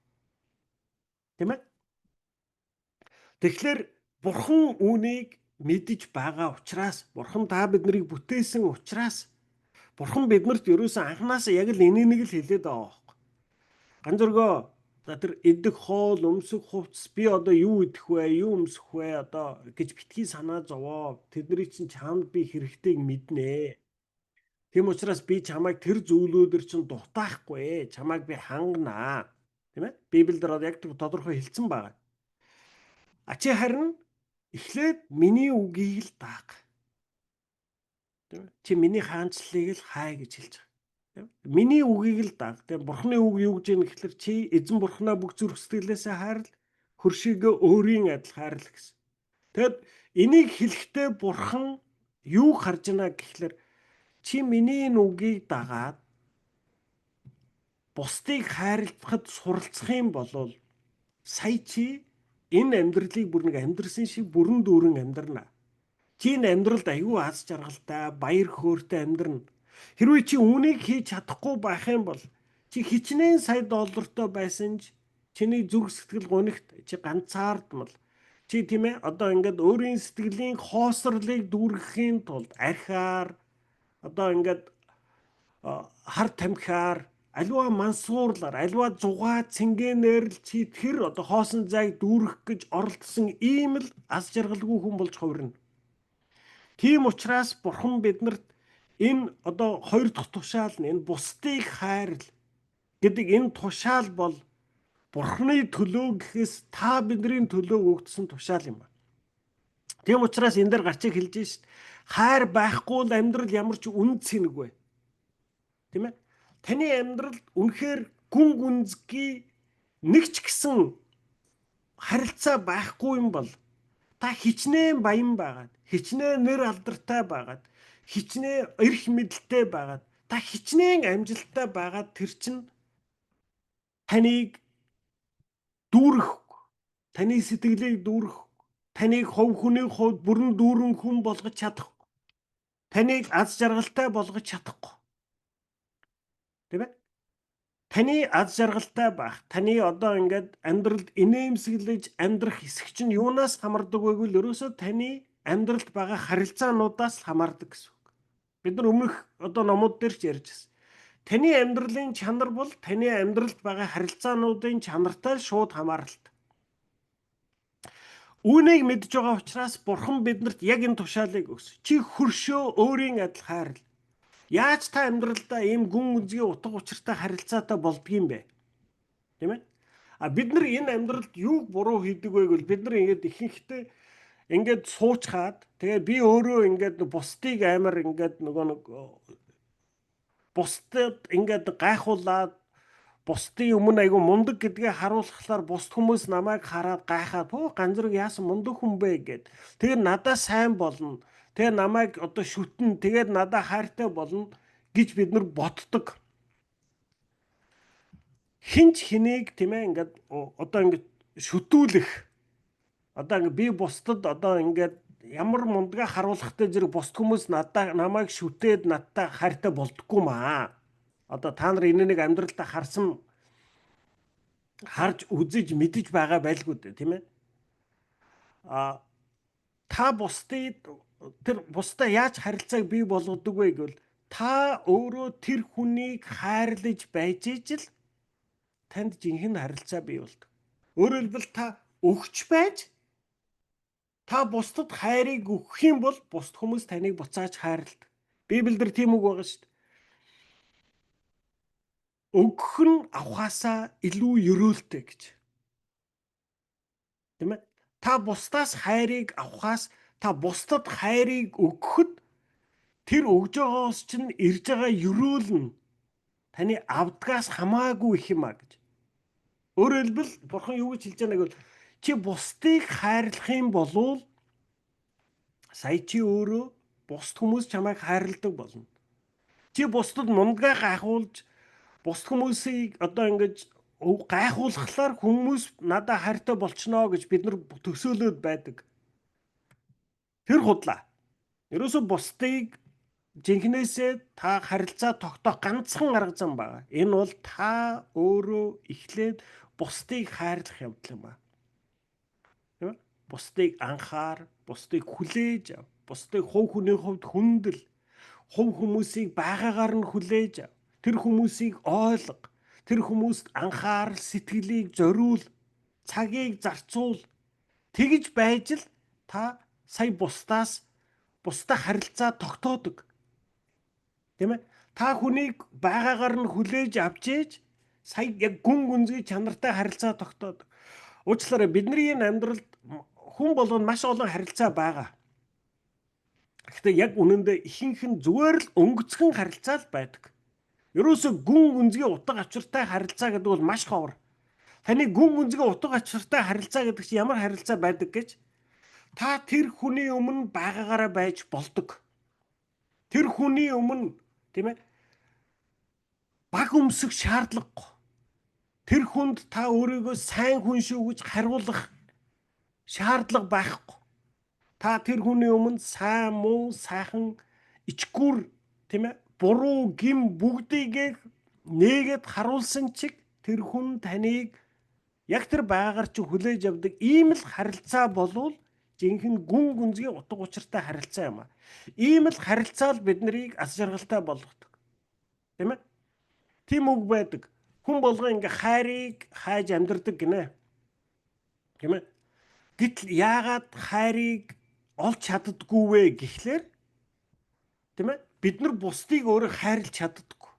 Тийм ээ? Тэгэхээр бурхан үүнийг мэдэж байгаа учраас, бурхан та биднийг бүтээсэн учраас бурхан биднэрт ерөөсөн анханасаа яг л энийг л хэлээд байгаа байхгүй. Ганцөргөө за тэр эдэг хоол, өмсөх хувцас би одоо юу идэх вэ, юу өмсөх вэ одоо гэж битгий санаа зовоо. Тэдний чинь чамд би хэрэгтэйг мэднэ. Тийм учраас би чамайг тэр зүйлүүдэр чинь дутаахгүй, чамайг би ханганаа. Тийм ээ? Библиэлд яг тодорхой хэлсэн байгаа. Чи харин эхлээд миний үгийг л дааг. Тийм ээ? Чи миний хаанчлалыг л хай гэж хэлж байгаа. Миний үгийг л даг. Тэгээ бурхны үг юу гэж юм гэхэлэр чи эзэн бурхнаа бүх зүрх сэтгэлээсээ хайрл, хөршийгөө өөрийн адил хайрл гэсэн. Тэгэд энийг хэлэхдээ бурхан юу харж байна гэхэлэр чи миний энэ үгийг дагаад бусдыг хайрлахад суралцах юм бол сая чи энэ амьдралыг бүр нэг амьдрсан шиг бүрэн дүүрэн амьдрна. Чи энэ амьдралд аюу аз жаргалтай, баяр хөөртэй амьдрна. Хэрвээ чи үүнийг хийж чадахгүй байх юм бол чи хичнээн сая доллартай байсан ч чиний зүрх сэтгэл гонигт чи ганцаардмал. Чи тийм ээ одоо ингээд өөрийн сэтгэлийн хоосрлыг дүүргэхийн тулд архиар одоо ингээд хар тамхиар аливаа мансуурлаар аливаа зугаа цэнгэнээр л чи тэр одоо хоосон зайг дүүргэх гэж оролдсон ийм л аз жаргалгүй хүн болж хувирна. Тийм учраас Бурхан биднэрт энэ одоо хоёр дахь тушаал нь энэ бусдыг хайрл гэдэг энэ тушаал бол Бурханы төлөө гэхээс та бидний төлөө өгдсөн тушаал юм ба. Тийм учраас энэ дээр гарчиг хэлж шít. Хайр байхгүй л амьдрал ямар ч үнд цэнэггүй. Тийм ээ? Таны амьдрал үнэхээр гүн гүнзгий нэг ч гэсэн харилцаа байхгүй юм бол та хичнээн баян байгаад, хичнээн нэр алдартай байгаад, хичнээн эрх мэдэлтэй байгаад, та хичнээн амжилттай байгаад тэр чинь таныг дүүрэхгүй, таны сэтгэлийг дүүрэхгүй, таныг хов хүний хувьд бүрэн дүүрэн хүн болгож чадахгүй, таныг аз жаргалтай болгож чадахгүй. Тийм ээ? Таны аз жаргалтай байх, таны одоо ингээд амьдралд инээмсэглэж амьдрах хэсэг чинь юунаас хамардаг вэ гэвэл ерөөсөө таны амьдралд байгаа харилцаануудаас хамаардаг гэсэн үг. Бид нар өмнөх одоо номууд дээр ч ярьж байсан. Таны амьдралын чанар бол таны амьдралд байгаа харилцаануудын чанартай шууд хамааралтай. Үүнийг мэдж байгаа учраас Бурхан бидэнд яг энэ тушаалыг өгсөн. Чи хөршөө өөрийн адил хайрл. Яаж та амьдралдаа ийм гүн гүнзгий утга учиртай харилцаатай болдгийм бэ? Тийм ээ? Бид нар энэ амьдралд юу буруу хийдэг вэ гэвэл бид нар ингээд ихэнхдээ ингээд суучгаад тэгээ би өөрөө ингээд бусдыг амар ингээд нөгөө нэг бусдад ингээд гайхуулаад бусдын өмнө айгу мундаг гэдгээ харуулхлаар бусд хүмүүс намайг хараад гайхаад хөө ганцраг яасан мундаг хүн бэ гэд. Тэгээ надаа сайн болно. Тэгээ намайг одоо шүтэн тэгээд надаа хайртай болно гэж бид нар боддог. Хинч хэнийг тийм ээ ингээд одоо ингээд шүтүүлэх. Одоо ингээд би бусдад одоо ингээд ямар мундгаа харуулхтай зэрэг бусд хүмүүс намайг шүтээд надтай хайртай болдоггүй маа. Одоо та нар энэ нэг амьдралдаа харж үзэж мэдэж байгаа байлгүй дээ тийм ээ. Та бусдаа яаж харилцааг бий болгодог вэ гэвэл та өөрөө тэр хүнийг хайрлаж байж ижил танд жинхэнэ харилцаа бий болдог. Өөрөөр хэлбэл та өгч байж та бусдад хайрыг өгөх юм бол бусд хүмүүс таныг буцааж хайрладаг. Библиэлд тийм үг байгаа шүү дээ. Өгөх нь авахаасаа илүү ёроолтой гэж. Тийм ээ? Та бусдаас хайрыг авахаас та бусдад хайрыг өгөхөд тэр өгж байгаагаас чинь ирж байгаа ёроол нь таны авдгаас хамаагүй их юм а гэж. Өөрөөр хэлбэл Бурхан юу гэж хэлж байгааг бол чи бусдыг хайрлах юм бол сая чи өөрөө бусд хүмүүс чамайг хайрладаг болно. Чи бусдад мундгаа гайхуулж бусд хүмүүсийг одоо ингэж гайхуулхлаар хүмүүс надад хайртай болчихно гэж бид нар төсөөлөд байдаг. Тэр худлаа. Ерөөсө бусдыг жинхнээсээ та харилцаа тогтоох ганцхан арга зам байна. Энэ бол та өөрөө эхлээд бусдыг хайрлах явдал юм байна. Тийм ээ? Бусдыг анхаар, бусдыг хүлээж ав, бусдыг хувь хүний хувьд хүндэл, хувь хүмүүсийг байгаагаар нь хүлээж ав. Тэр хүмүүсийг ойлго. Тэр хүмүүст анхаарал сэтгэлийг зориул, цагийг зарцуул. Тэгж байж л та сая бусдаа харилцаа тогтоодог. Тийм ээ? Та хүнийг байгаагаар нь хүлээж авч ээж сая яг гүн гүнзгий чанартай харилцаа тогтоодог. Уучлаарай бидний энэ амьдралд хүн болгоно маш олон харилцаа байгаа. Гэхдээ яг үнэндээ ихэнх нь зүгээр л өнгөцгөн харилцаа л байдаг. Ерөөсө гүн гүнзгий утга учиртай харилцаа гэдэг бол маш ховор. Таны гүн гүнзгий утга учиртай харилцаа гэдэг чинь ямар харилцаа байдаг гэж? Та тэр хүний өмнө байгаагаараа байж болдог. Тэр хүний өмнө тийм ээ баг өмсөх шаардлагагүй. Тэр хүнд та өөрийгөө сайн хүн шүү гэж хариулах шаардлага байхгүй. Та тэр хүний өмнө сайн муу сайхан ичгүр тийм ээ буруу гим бүгдийг нээгээд харуулсан чиг тэр хүн таныг яг тэр байгаар чи хүлээж авдаг ийм л харилцаа болвол жинхэнэ гүн гүнзгий утга учиртай харилцаа юм а. Ийм л харилцаа л бид нарыг аз жаргалтай болгодог. Тийм ээ? Тийм үг байдаг. Хүн болго ингээ хайрыг хайж амьдардаг гинэ. Тийм ээ? Гэтэл яагаад хайрыг олж чаддаггүй вэ гэхлээр тийм ээ бид нар бусдыг өөрөө хайрлах чаддаггүй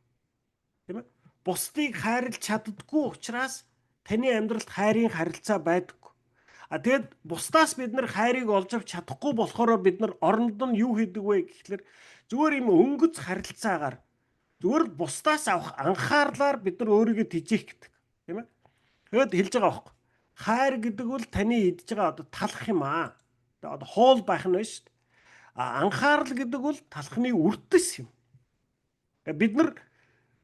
тийм ээ бусдыг хайрлах чаддаггүй учраас таны амьдралд хайрын харилцаа байдаггүй. Тэгэд бусдаас бид нар хайрыг олж авч чадахгүй болохоор бид нар оронд нь юу хийдэг вэ гэхлээр зүгээр юм өнгөц харилцаагаар зүгээр л бусдаас авах анхаарлаар бид нар өөрийгөө тижээх гэдэг тийм ээ. Тэгэд хэлж байгаа байхгүй. Хайр гэдэг бол таны идж байгаа одоо талах юм аа. Одоо хоол байх нь байна шүү дээ. Анхаарал гэдэг бол талхны үрдэс юм. Бид нар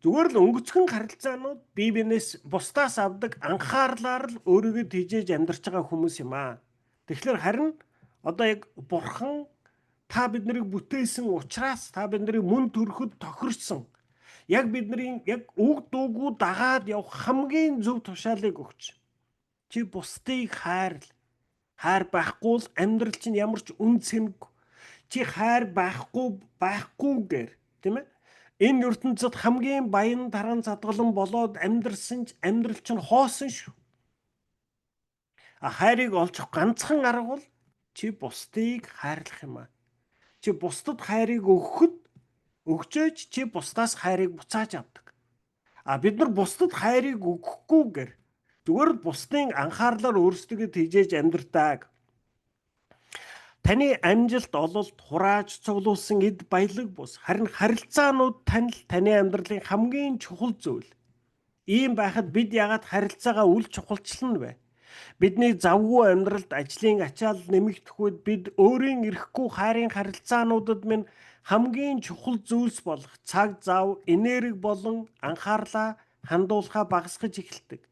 зүгээр л өнгөцгөн харилцаанууд бие биенээс бусдаас авдаг анхаарлаар л өөрийгөө тижээж амьдарч байгаа хүмүүс юм аа. Тэгэхээр харин одоо яг бурхан та биднийг бүтээсэн учраас та биднийг мөн төрөхөд тохирсон. Яг бидний яг үг дуугүй дагаад явах хамгийн зөв тушаалыг өгч. Чи бусдыг хайрл. Хайр байхгүй л амьдрал чинь ямар ч үн цэнэгүй. Чи хайр байхгүйгээр тийм ээ. Энэ ертөнцид хамгийн баян таран задгалан болоод амьдрсан ч амьдрал чинь хоосон шүү. Хайрыг олж авах ганцхан арга бол чи бусдыг хайрлах юм аа. Чи бусдад хайрыг өгчөөч чи бусдаас хайрыг буцааж авдаг. Бид нар бусдад хайрыг өгөхгүйгээр зүгээр л бусдын анхаарлаар өөрсдөө тижээж амьдртааг. Таны амжилт, ололт, хурааж цуглуулсан эд баялаг бус. Харин харилцаанууд таны амьдралын хамгийн чухал зүйл. Ийм байхад бид яагаад харилцаагаа үл чухалчлана вэ? Бидний завгүй амьдралд ажлын ачаал нэмэгдэх үед бид өөрийн эрэхгүй хайрын харилцаануудад минь хамгийн чухал зүйлс болох цаг зав, энерги болон анхаарлаа хандуулахаа багасгаж эхэлдэг.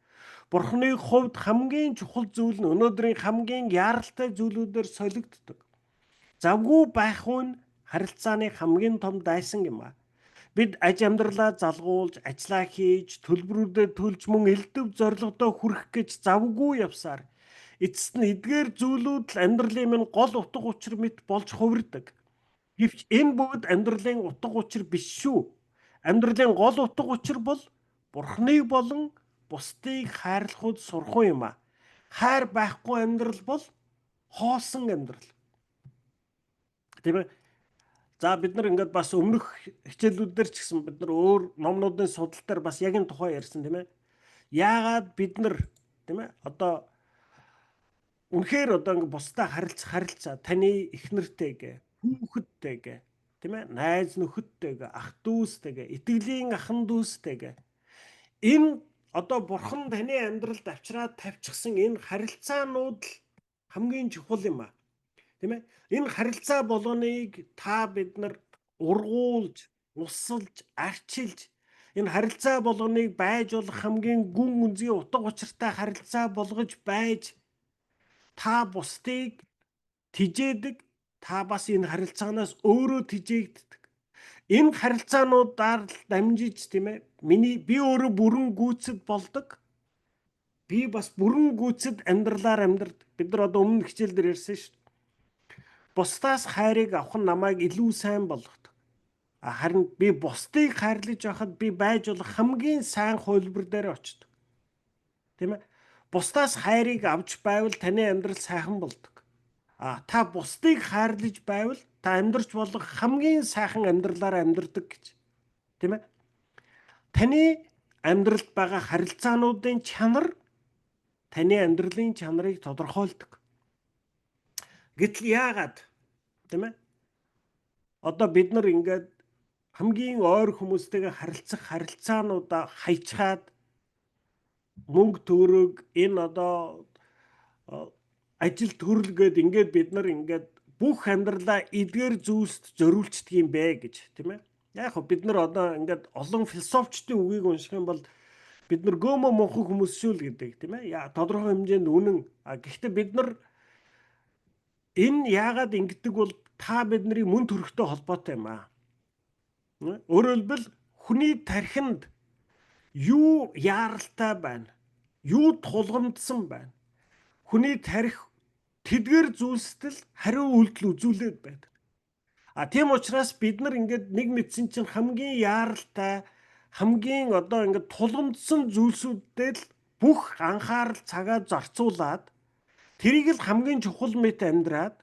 Бурхны хувьд хамгийн чухал зүйл нь өнөөдрийн хамгийн яаралтай зүйлүүдээр солигддог. Завгүй байх нь харилцааны хамгийн том дайсан юм аа. Бид аж амьдралаа залгуулж, ажиллаа хийж, төлбөрүүдэд төлж мөн элдв зорилгодоо хүрэх гэж завгүй явсаар эцэст нь эдгээр зүйлүүд л амьдралын минь гол утга учир мэт болж хувирдаг. Гэвч энэ бүгд амьдралын утга учир биш шүү. Амьдралын гол утга учир бол Бурхныг болон бусдыг хайрлахуд сурах юм аа. Хайр байхгүй амьдрал бол хоосон амьдрал. Тийм ээ. За бид нар ингээд бас өмнөх хичээлүүдээр ч гэсэн бид нар өөр номнуудын судал дээр бас яг энэ тухай ярьсан тийм ээ. Яагаад бид нар тийм ээ одоо үнэхээр одоо ингээд бусдаа харилцаа таны эхнэртэйгээ, хүүхэдтэйгээ тийм ээ, найз нөхөдтэйгээ, ах дүүстэйгээ, итгэлийн ахан дүүстэйгээ энэ одоо бурхан таны амьдралд авчраад тавьчихсан энэ харилцаанууд л хамгийн чухал юм аа. Тийм ээ. Энэ харилцаа болгоныг та бид нар ургуулж, усалж, арчилж энэ харилцаа болгоныг байж болох хамгийн гүн үнзгийн утга учиртай харилцаа болгож байж та бусдыг тижээдэг, та бас энэ харилцаанаас өөрөө тижээгддэг. Энэ харилцаануудаар л дамжиж тийм ээ би өөрөө бүрэн гүйцэд болдог. Би бас бүрэн гүйцэд амьдралаар амьдрдаг. Бид нар одоо өмнө хичээл дээр ярьсан шүү дээ. Бусдаас хайрыг авах нь намайг илүү сайн болгодог. Харин би бусдыг хайрлаж байхад би байж болох хамгийн сайн хувилбар дээр очдог. Тийм ээ. Бусдаас хайрыг авч байвал таны амьдрал сайхан болдог. Та бусдыг хайрлаж байвал та амьдрч болох хамгийн сайхан амьдралаар амьдрдаг гэж. Тийм ээ. Таны амьдралд байгаа харилцаануудын чанар таны амьдралын чанарыг тодорхойлдог. Гэтэл яагаад тийм ээ? Одоо бид нар ингээд хамгийн ойр хүмүүстэйгээ харилцах харилцаануудаа хайчаад мөнгө төгрөг энэ одоо ажил төрөлгээд ингээд бид нар ингээд бүх амьдралаа эдгээр зүйлст зориулцдаг юм бэ гэж тийм ээ? Яг хөө бид нар одоо ингээд олон философчдын үгийг унших юм бол бид нар гөөмө мөнхөн хүмүүс шүү л гэдэг тийм ээ? Тодорхой хэмжээнд үнэн. Гэхдээ бид нар энэ яагаад ингэдэг бол та бидний мөн төрхтэй холбоотой юм аа. Өөрөөр хэлбэл хүний тархинд юу яаралтай байна? Юу тулгамдсан байна? Хүний тархи тэдгээр зүйлстэл хариу үйлдэл үзүүлээд байдаг. Тийм учраас бид нар ингээд нэг мэдсэн чинь хамгийн яаралтай, хамгийн одоо ингээд тулгамдсан зүйлсүүдэд л бүх анхаарал цагаа зарцуулаад тэрийг л хамгийн чухал мэт амьдраад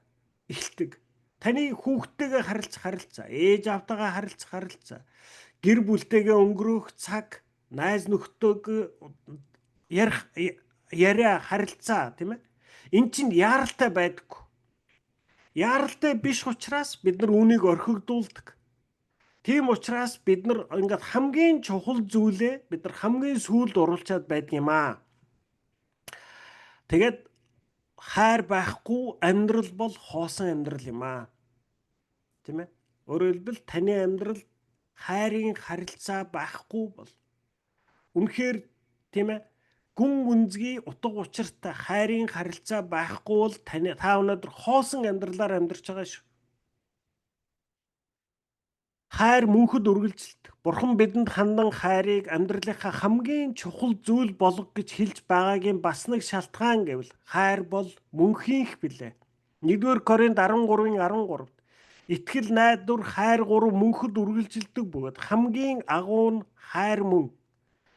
эхэлдэг. Таны хүүхдтэйгээ харилцах, ээж аавтайгаа харилцах, гэр бүлтэйгээ өнгөрөөх цаг, найз нөхдөйг ярих яриа харилцаа, тийм ээ. Эн чинь яаралтай байдаггүй. Яаралтай биш учраас бид нар үүнийг орхигдуулдаг. Тийм учраас бид нар ингээд хамгийн чухал зүйлээ бид нар хамгийн сүүлд оруулчаад байдаг юм аа. Тэгээд хайр байхгүй амьдрал бол хоосон амьдрал юм аа. Тийм ээ. Өөрөөр хэлбэл таны амьдрал хайрын харилцаа байхгүй бол үнэхээр тийм ээ гүн гүнзгий утга учиртай хайрын харилцаа байхгүй бол та өнөөдөр хоосон амьдралаар амьдарч байгаа шүү. Хайр мөнхөд үргэлжилдэг. Бурхан бидэнд хандан хайрыг амьдралынхаа хамгийн чухал зүйл болго гэж хэлж байгаагийн бас нэг шалтгаан гэвэл хайр бол мөнхийнх билээ. 1-р Коринт 13:13. Итгэл, найдвар, хайр гурав мөнхөд үргэлжилдэг бөгөөд хамгийн агуу нь хайр мөн.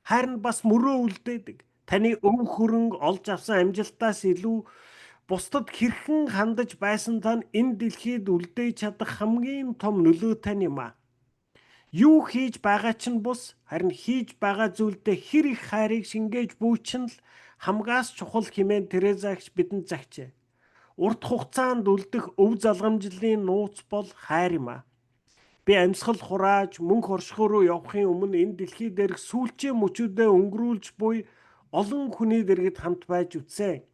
Хайр нь бас мөрөө үлдээдэг. Таны өв хөрөнгө олж авсан амжилтаас илүү бусдад хэрхэн хандаж байсан тань энэ дэлхийд үлдээж чадах хамгийн том нөлөө тань юм аа. Юу хийж байгаа ч нь бус, харин хийж байгаа зүйлдээ хэр их хайрыг шингээж бүүчин л хамгаас чухал хэмээн Терезагч бидэнд загчээ. Урт хугацаанд үлдэх өв залгамжлын нууц бол хайр юм аа. Би амьсгал хурааж мөнх оршихуй руу явахын өмнө энэ дэлхий дээрх сүүлчийн мөчүүдэд өнгөрүүлж буй олон хүний дэргэд хамт байж үтсэн.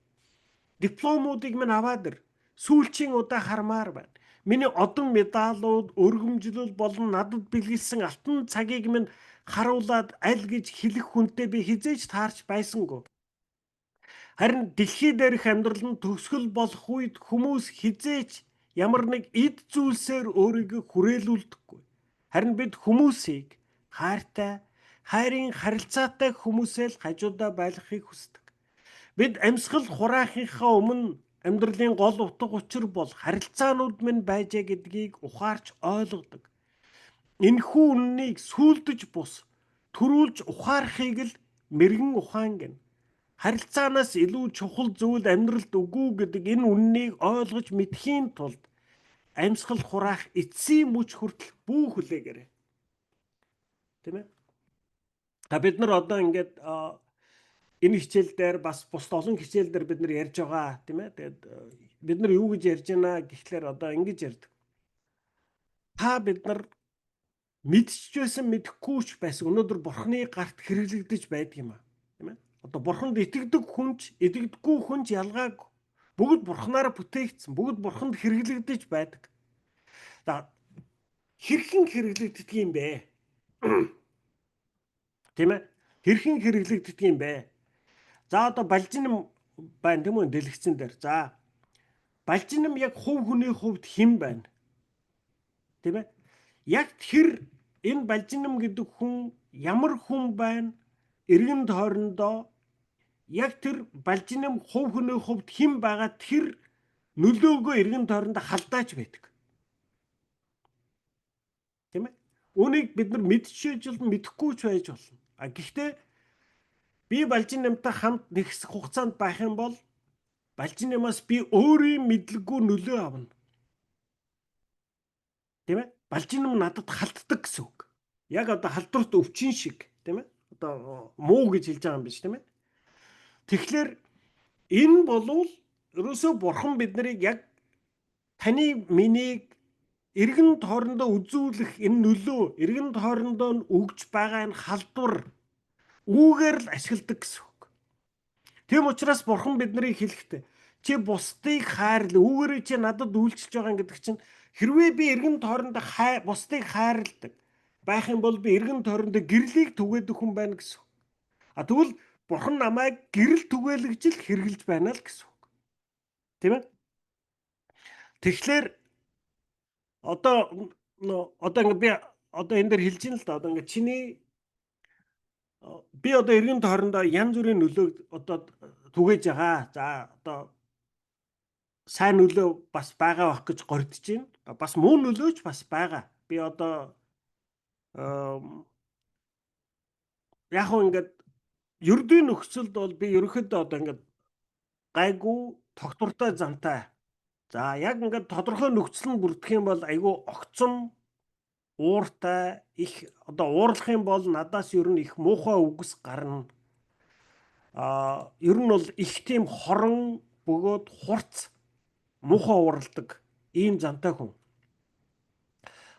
Дипломуудыг минь аваад ир. Сүүлчийн удаа хармаар байна. Миний одон медалууд, өргөмжлөл болон надад бэлгэлсэн алтан цагийг минь харуулад аль гэж хэлэх хүнтэй би хизээж таарч байсангүй. Харин дэлхий дээрх амьдрал нь төгсгөл болох үед хүмүүс хизээж ямар нэг эд зүйлсээр өөрийгөө хүрээлүүлдэггүй. Харин бид хүмүүсийг хайртай, хайрын харилцаатай хүмүүсээр л хажуудаа байлгахыг хүсдэг. Бид амьсгал хураахынхаа өмнө амьдралын гол утга учир бол харилцаанууд минь байжээ гэдгийг ухаарч ойлгодог. Энэхүү үннийг сүулдэж бус, төрүүлж ухаарахыг л мэрэгэн ухаан гэнэ. Харилцаанаас илүү чухал зүйл амьдралд үгүй гэдэг энэ үннийг ойлгож мэдхийн тулд амьсгал хураах эцсийн мөч хүртэл бүү хүлээгээрэй. Тийм ээ? Бид нар одоо ингээд энэ хичээл дээр бас бус олон хичээл дээр бид нар ярьж байгаа тийм ээ. Тэгээд бид нар юу гэж ярьж байна гэхлээр одоо ингэж ярьдаг. Та бид нар мэдчихж байсан мэдэхгүй ч байсан өнөөдөр бурхны гарт хэрэглэгдэж байдаг юм аа. Тийм ээ. Одоо бурханд итгэдэг хүнч, итгэдэггүй хүнч ялгаагүй. Бүгд бурхнаараа бүтээгдсэн, бүгд бурханд хэрэглэгдэж байдаг. За хэрхэн хэрэглэгддэг юм бэ? Тийм ээ. Хэрхэн хэрэглэгддэг юм бэ? За одоо балжинам байна тийм үү дэлгэцэн дээр. За балжинам яг хувь хүний хувьд хэн байна? Тийм ээ. Яг тэр энэ балжинам гэдэг хүн ямар хүн байна? Эргэн тойрондоо яг тэр балжинам хувь хүний хувьд хэн байгаа тэр нөлөөгөө эргэн тойрондоо халдааж байдаг. Тийм ээ. Үүнийг бид нар мэдчихэж болно, мэдэхгүй ч байж болно. Гэхдээ би балжинамтай хамт нэг хэсэг хугацаанд байх юм бол балжинамаас би өөрийн мэдлэггүй нөлөө авна. Тийм ээ? Балжинам надад халтдаг гэсэн үг. Яг одоо халдварт өвчин шиг, тийм ээ? Одоо муу гэж хэлж байгаа юм биш, тийм ээ? Тэгэхээр энэ болвол ерөөсөө бурхан биднийг яг таны миний эргэн тойрондоо үзүүлэх энэ нөлөө, эргэн тойрондоо өгж байгаа энэ халдвар үүгээр л ашигладаг гэсэн үг. Тийм учраас бурхан биднийг хэлэхдээ чи бусдыг хайрл, үүгээрээ чи надад үйлчилж байгаа гэдэг чинь хэрвээ би эргэн тойрондоо бусдыг хайрладаг байх юм бол би эргэн тойрондоо гэрлийг түгээдэг хүн байна гэсэн үг. Тэгвэл бурхан намайг гэрэл түгээлгэж л хэрглэж байна л гэсэн үг. Тийм ээ? Тэгэхээр одоо ингээд би одоо энэ дээр хэлж ийн л да. Одоо ингээд чиний би одоо эргэн тойрондоо янз бүрийн нөлөө одоо түгээж байгаа. За одоо сайн нөлөө бас байгаа байх гэж гордож байна. Бас муу нөлөөч бас байгаа. Би одоо яг ингээд ердийн нөхцөлд бол би ерөөхдөө одоо ингээд гайгүй тогтвортой зантай За яг ингээд тодорхой нөхцөл нь бүрдэх юм бол айгүй огцом ууртай их одоо уурлах юм бол надаас ер нь их муухай үгс гарна. Ер нь бол их тийм хорон бөгөөд хурц муухай уурладаг ийм зантай хүн.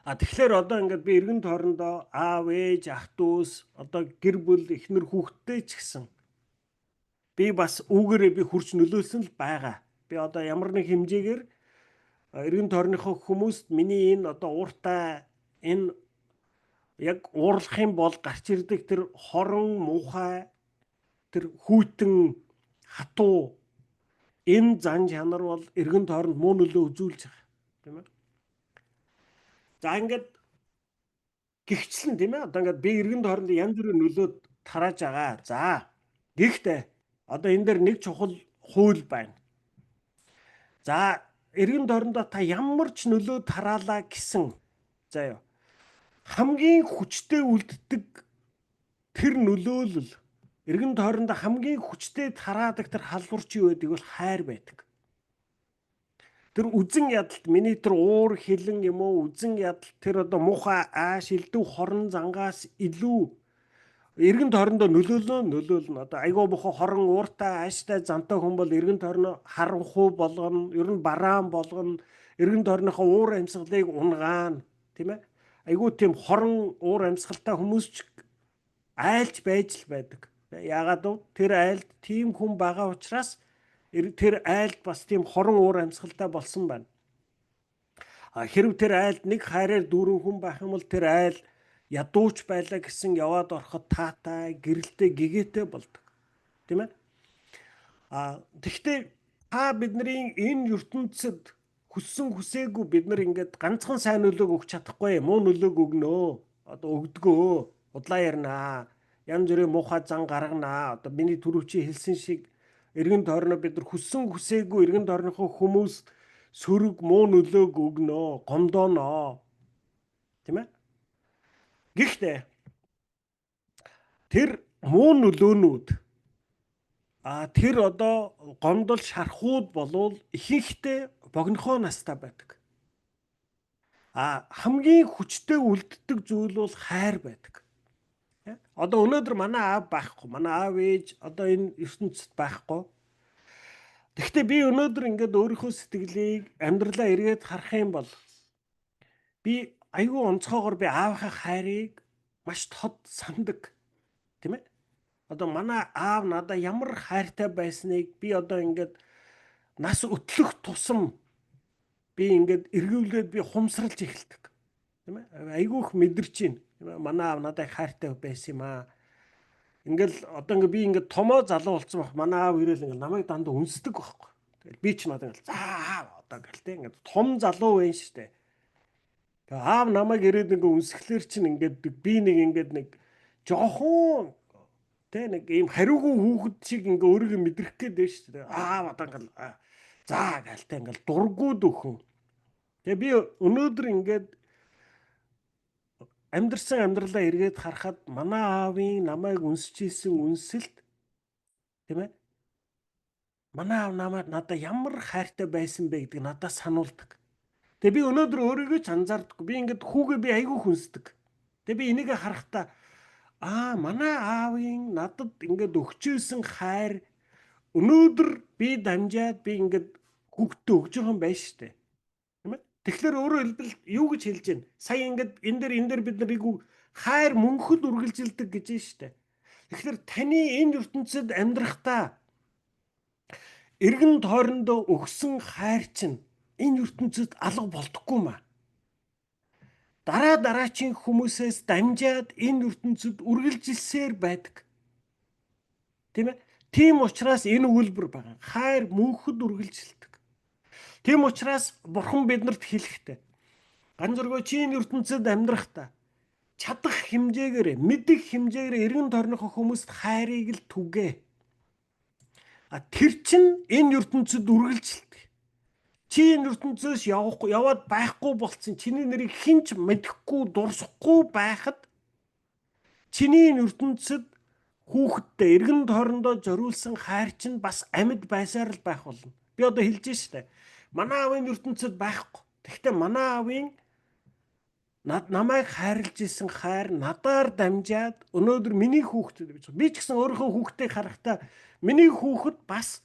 Тэгэхээр одоо ингээд би эргэн тойрондоо аав ээж ах дүүс одоо гэр бүл эхнэр хүүхдтэй ч гэсэн би бас үүгээрээ би хурц нөлөөлсөн л байгаа. Би одоо ямар нэг хэмжээгээр эргэн тойрныхоо хүмүүст миний энэ одоо ууртай энэ яг уурлах юм бол гарч ирдэг тэр хорон муухай тэр хүйтэн хатуу энэ зан чанар бол эргэн тойронд муу нөлөө үзүүлж байгаа тийм ээ. За ингээд гихчлэн тийм ээ одоо ингээд би эргэн тойронд янз бүрийн нөлөөд тарааж байгаа. За гэхдээ одоо энэ дээр нэг чухал хууль байна. За эргэн тойрондоо та ямар ч нөлөө тараалаа гэсэн заяа хамгийн хүчтэй үлддэг тэр нөлөөлөл эргэн тойрондоо хамгийн хүчтэй тараадаг тэр халдвар чи юу гэдэг бол хайр байдаг. Тэр үзэн ядалт миний тэр уур хилэн юм уу үзэн ядалт тэр одоо муухай ааш илдв хорон зангаас илүү эргэн тойрондоо нөлөөлнө. Одоо айгуу муухай хорон ууртай ааштай зантай хүн бол эргэн тойрноо харанхуй болгоно, ер нь бараан болгоно, эргэн тойрныхоо уур амьсгалыг унгаана, тийм ээ. Айгуу тийм хорон уур амьсгалтай хүмүүс ч айлч байж л байдаг. Яагаад вэ? Тэр айлд тийм хүн байгаа учраас тэр айлд бас тийм хорон уур амьсгалтай болсон байна. Хэрв тэр айлд нэг хайраар дүүрэн хүн байх юм бол тэр айл ядууч байлаа гэсэн яваад ороход таатай, гэрэлтэй, гэгээтэй болдог. Тийм ээ? Тэгэхдээ та бидний энэ ертөнцид хүссэн хүсээгүй бид нар ингээд ганцхан сайн нөлөөг өгч чадахгүй, муу нөлөөг өгнөө. Одоо өгдгөө, удлаа ярнаа. Янз бүрийн муухай зан гарганаа. Одоо миний түрүү чи хэлсэн шиг эргэн тойрноо бид нар хүссэн хүсээгүй эргэн тойрныхоо хүмүүс сөрөг муу нөлөөг өгнөө, гомдооноо. Тийм ээ? Гэхдээ тэр муу нөлөөнүүд тэр одоо гомдол шархууд болвол ихэнхдээ богинохоо настай байдаг. Хамгийн хүчтэй үлддэг зүйл бол хайр байдаг. Одоо өнөөдөр манай аав байхгүй, манай аав ээж одоо энэ ертөнцид байхгүй. Гэхдээ би өнөөдөр ингээд өөрийнхөө сэтгэлийг амьдралаа эргээд харах юм бол би айгүй онцгойгоор би аавынхаа хайрыг маш тод сандаг. Тийм ээ? Одоо манай аав надад ямар хайртай байсныг би одоо ингээд нас өтлөх тусам би ингээд эргүүлээд би хумсралж эхэлдэг. Тийм ээ? Айгүйх мэдэрч байна. Манай аав надад хайртай байсан юм аа. Ингээл одоо ингээд би ингээд томоо залуу болсон баг. Манай аав ирээл ингээд намайг дандаа үнсдэг байхгүй. Тэгэл би ч надад ингээд за одоо гэлтэй ингээд том залуу байна шүү дээ. Тэгээ аав намайг ирээд ингээд үнсгэлэр чинь ингээд би нэг ингээд нэг жоохон тэ нэг ийм хариугүй хүүхэд шиг ингээ өөрийгөө мэдрэх гээд байна шүү дээ. Одоо ингээл за гэлтэй ингээл дургууд өхөн. Тэгээ би өнөөдөр ингээд амьдрсан амьдралаа эргээд харахад манай аавын намайг үнсчихсэн үнсэлт тийм ээ. Манай аав намайг надад ямар хайртай байсан бэ гэдгийг надад сануулдаг. Тэгээ би өнөөдөр өөрийгөө ч анзаардаггүй. Би ингээд хүүгээ би айгүй хүнсдэг. Тэгээ би энийг харахтаа манай аавын надад ингээд өгчээсэн хайр өнөөдөр би дамжаад би ингээд хүүхдэд өгж байгаа юм байна шүү дээ. Тийм ээ? Тэгэхээр өөрөөр хэлбэл юу гэж хэлж байна? Сая ингээд энэ дээр бид нарыг хайр мөнхөд үргэлжилдэг гэж байна шүү дээ. Тэгэхээр таны энэ ертөнцид амьдрахдаа эргэн тойрондоо өгсөн хайр чинь энэ ертөнцид алга болдоггүй маа. Дараагийн хүмүүсээс дамжаад энэ ертөнцид үргэлжилсээр байдаг. Тийм ээ? Тийм учраас энэ үйлбэр байгаа. Хайр мөнхөд үргэлжилдэг. Тийм учраас Бурхан биднэрт хэлэхдээ ганц зөргөө чи энэ ертөнцид амьдрахдаа чадах хэмжээгээр, мэдэх хэмжээгээр эргэн тойрныхоо хүмүүст хайрыг л түгээ. Тэр чинь энэ ертөнцид үргэлжилдэг. Чи энэ ертөнцөөс яваад байхгүй болцсон. Чиний нэрийг хинч мэдэхгүй, дурсахгүй байхад чиний энэ ертөнцид хүүхэдтэй эргэн тойрондоо зориулсан хайр чинь бас амьд байсаар л байх болно. Би одоо хэлж штэ. Манай аавын ертөнцид байхгүй. Гэхдээ манай аавын намайг хайрлаж исэн хайр надаар дамжаад өнөөдөр миний хүүхдэд гэж. Би ч гэсэн өөрийнхөө хүүхдийг харахтаа миний хүүхэд бас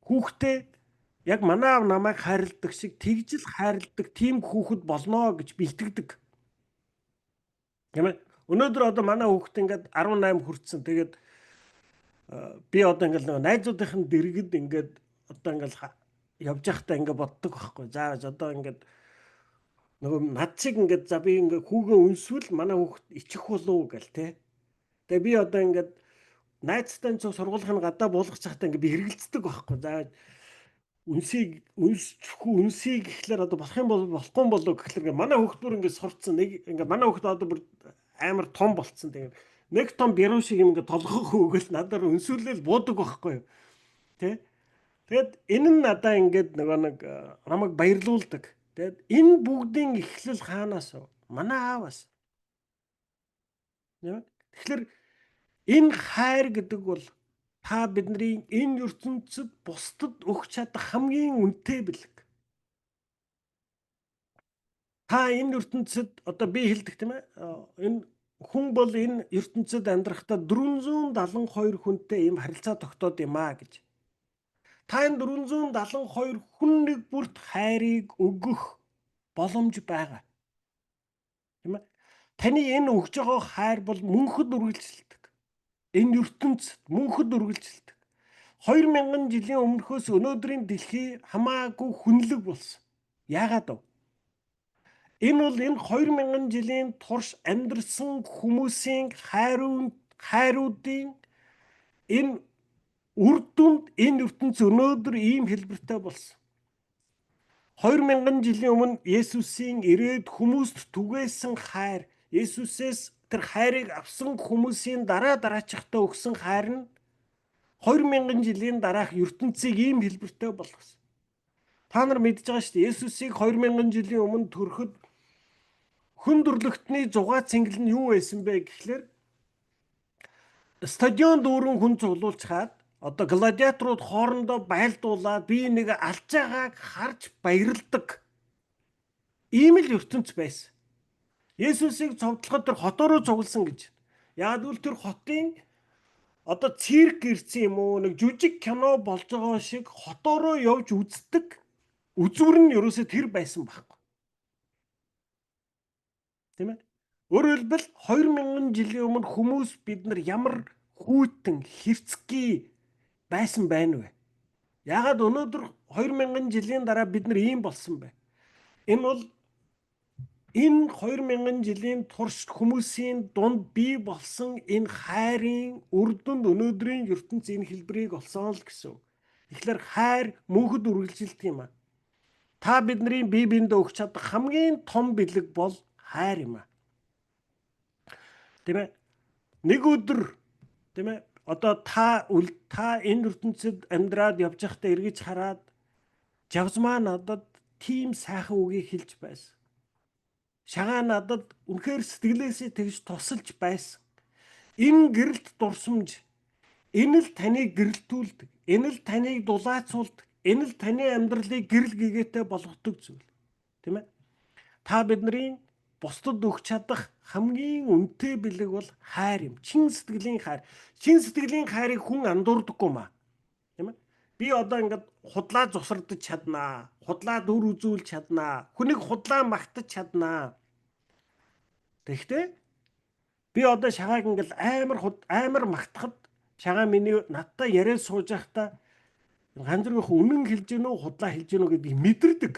хүүхдээ яг манай аав намайг хайрладаг шиг тэгжил хайрладаг тийм хүүхэд болно гэж би итгэдэг. Тийм ээ. Өнөөдөр одоо манай хүүхэд ингээд 18 хүрсэн. Тэгээд би одоо ингээд нэг найзуудынхын дэргэд ингээд одоо ингээд явж байхдаа ингээд боддог байхгүй. За одоо ингээд нөгөө над шиг ингээд за би ингээд хүүгээ өнсвөл манай хүүхэд ичих болов гэл те. Тэгээ би одоо ингээд найзтай цог сургуулийн гадаа буулгах цагтаа ингээд би хэрэгэлцдэг байхгүй. За үнсийг гэхлээр одоо болох юм бол болохгүй юм болоо гэхлээр манай хүүхэд бүр ингээд сурцсан нэг ингээд манай хүүхэд одоо бүр амар том болцсон. Тэгээд нэг том бяруу шиг юм ингээд толгох хөөгөл надаар өнсүүлэл буудаг байхгүй юу. Тэ? Тэгээд энэ нь надаа ингээд нөгөө нэг намайг баярлуулдаг. Тэгээд энэ бүгдийн эхлэл хаанаас вэ? Манай ааваас. Тэгэхээр энэ хайр гэдэг бол та бидний энэ ертөнцид бусдад өгч чадах хамгийн үнэтэй бэлэг. Та энэ ертөнцид одоо би хэлдэг тийм ээ. Энэ хүн бол энэ ертөнцид амьдрахдаа 472 хүнтэй ийм харилцаа тогтоод юм аа гэж. Та энэ 472 хүн нэг бүрт хайрыг өгөх боломж байгаа. Тийм ээ. Таны энэ өгж байгаа хайр бол мөнхөд үргэлжилдэг. Энэ ертөнцид мөнхөд үргэлжилдэг. 2000 жилийн өмнөхөөс өнөөдрийн дэлхий хамаагүй хүнлэг болсон. Яагаад вэ? Энэ бол энэ 2000 жилийн турш амьдарсан хүмүүсийн хайруудын энэ үр дүнд энэ ертөнц өнөөдөр ийм хэлбэртэй болсон. 2000 жилийн өмнө Есүсийн ирээд хүмүүст түгээсэн хайр, Есүсээс тэр хайрыг авсан хүмүүсийн дараачихтаа өгсөн хайр нь 2000 жилийн дараах ертөнцийг ийм хэлбэртэй болгосон. Та нар мэдж байгаа шүү дээ. Есүсийг 2000 жилийн өмнө төрөхөд хүндрэлтний зугаа цэнгэл нь юу байсан бэ гэхлээр стадион дүүрэн хүн цуглуулж хаад одоо гладиаторууд хоорондоо байлдуулаад бие нэг алж байгааг харж баярладаг. Ийм л ертөнц байсан. Есүсийг цовдлоход тэр хотоороо цугласан гэж. Яг л тэр хотын одоо цирк ирсэн юм уу нэг жүжиг кино болж байгаа шиг хотоороо явж үздэг үзүүр нь ерөөсөө тэр байсан байхгүй. Тийм ээ. Өөрөөр хэлбэл 2000 жилийн өмнө хүмүүс бид нар ямар хүйтэн хэрцгий байсан байна вэ? Яагаад өнөөдөр 2000 жилийн дараа бид нар ийм болсон бэ? Энэ бол энэ 2000 жилийн турш хүмүүсийн дунд бий болсон энэ хайрын үр дүнд өнөөдрийн ертөнц энэ хэлбэрийг олсон л гэсэн. Тэгэхээр хайр мөнхөд үргэлжилдэг юм аа. Та бидний бие биендээ өгч чадах хамгийн том бэлэг бол хайр юм аа. Тийм ээ. Нэг өдөр тийм ээ одоо та энэ ертөнцид амьдраад явж байхдаа эргэж хараад жавзмаа надад тийм сайхан үгийг хэлж байсан. Шагаа надад үнэхээр сэтгэлээсээ тэгж тусалж байсан. Энэ гэрэлт дурсамж, энэ л таныг гэрэлтүүлдэг, энэ л таныг дулаацуулдаг, энэ л таны амьдралыг гэрэл гэгээтэй болгодог зүйл. Тийм ээ. Та бидний бусдад өгч чадах хамгийн үнэтэй бэлэг бол хайр юм. Чин сэтгэлийн хайр. Чин сэтгэлийн хайрыг хүн андуурдаггүй маа. Тийм ээ. Би одоо ингээд худлаа зусардаж чаднаа. Худлаа дүр үзүүлж чаднаа. Хүнийг худлаа магтаж чаднаа. Тэгэхдээ би одоо шагааг ингээд амар магтахад шагаа миний надтай яриад сууж байхдаа ганц нэг үнэн хэлж гэнэ үү худлаа хэлж гэнэ үү гэдгийг мэдэрдэг.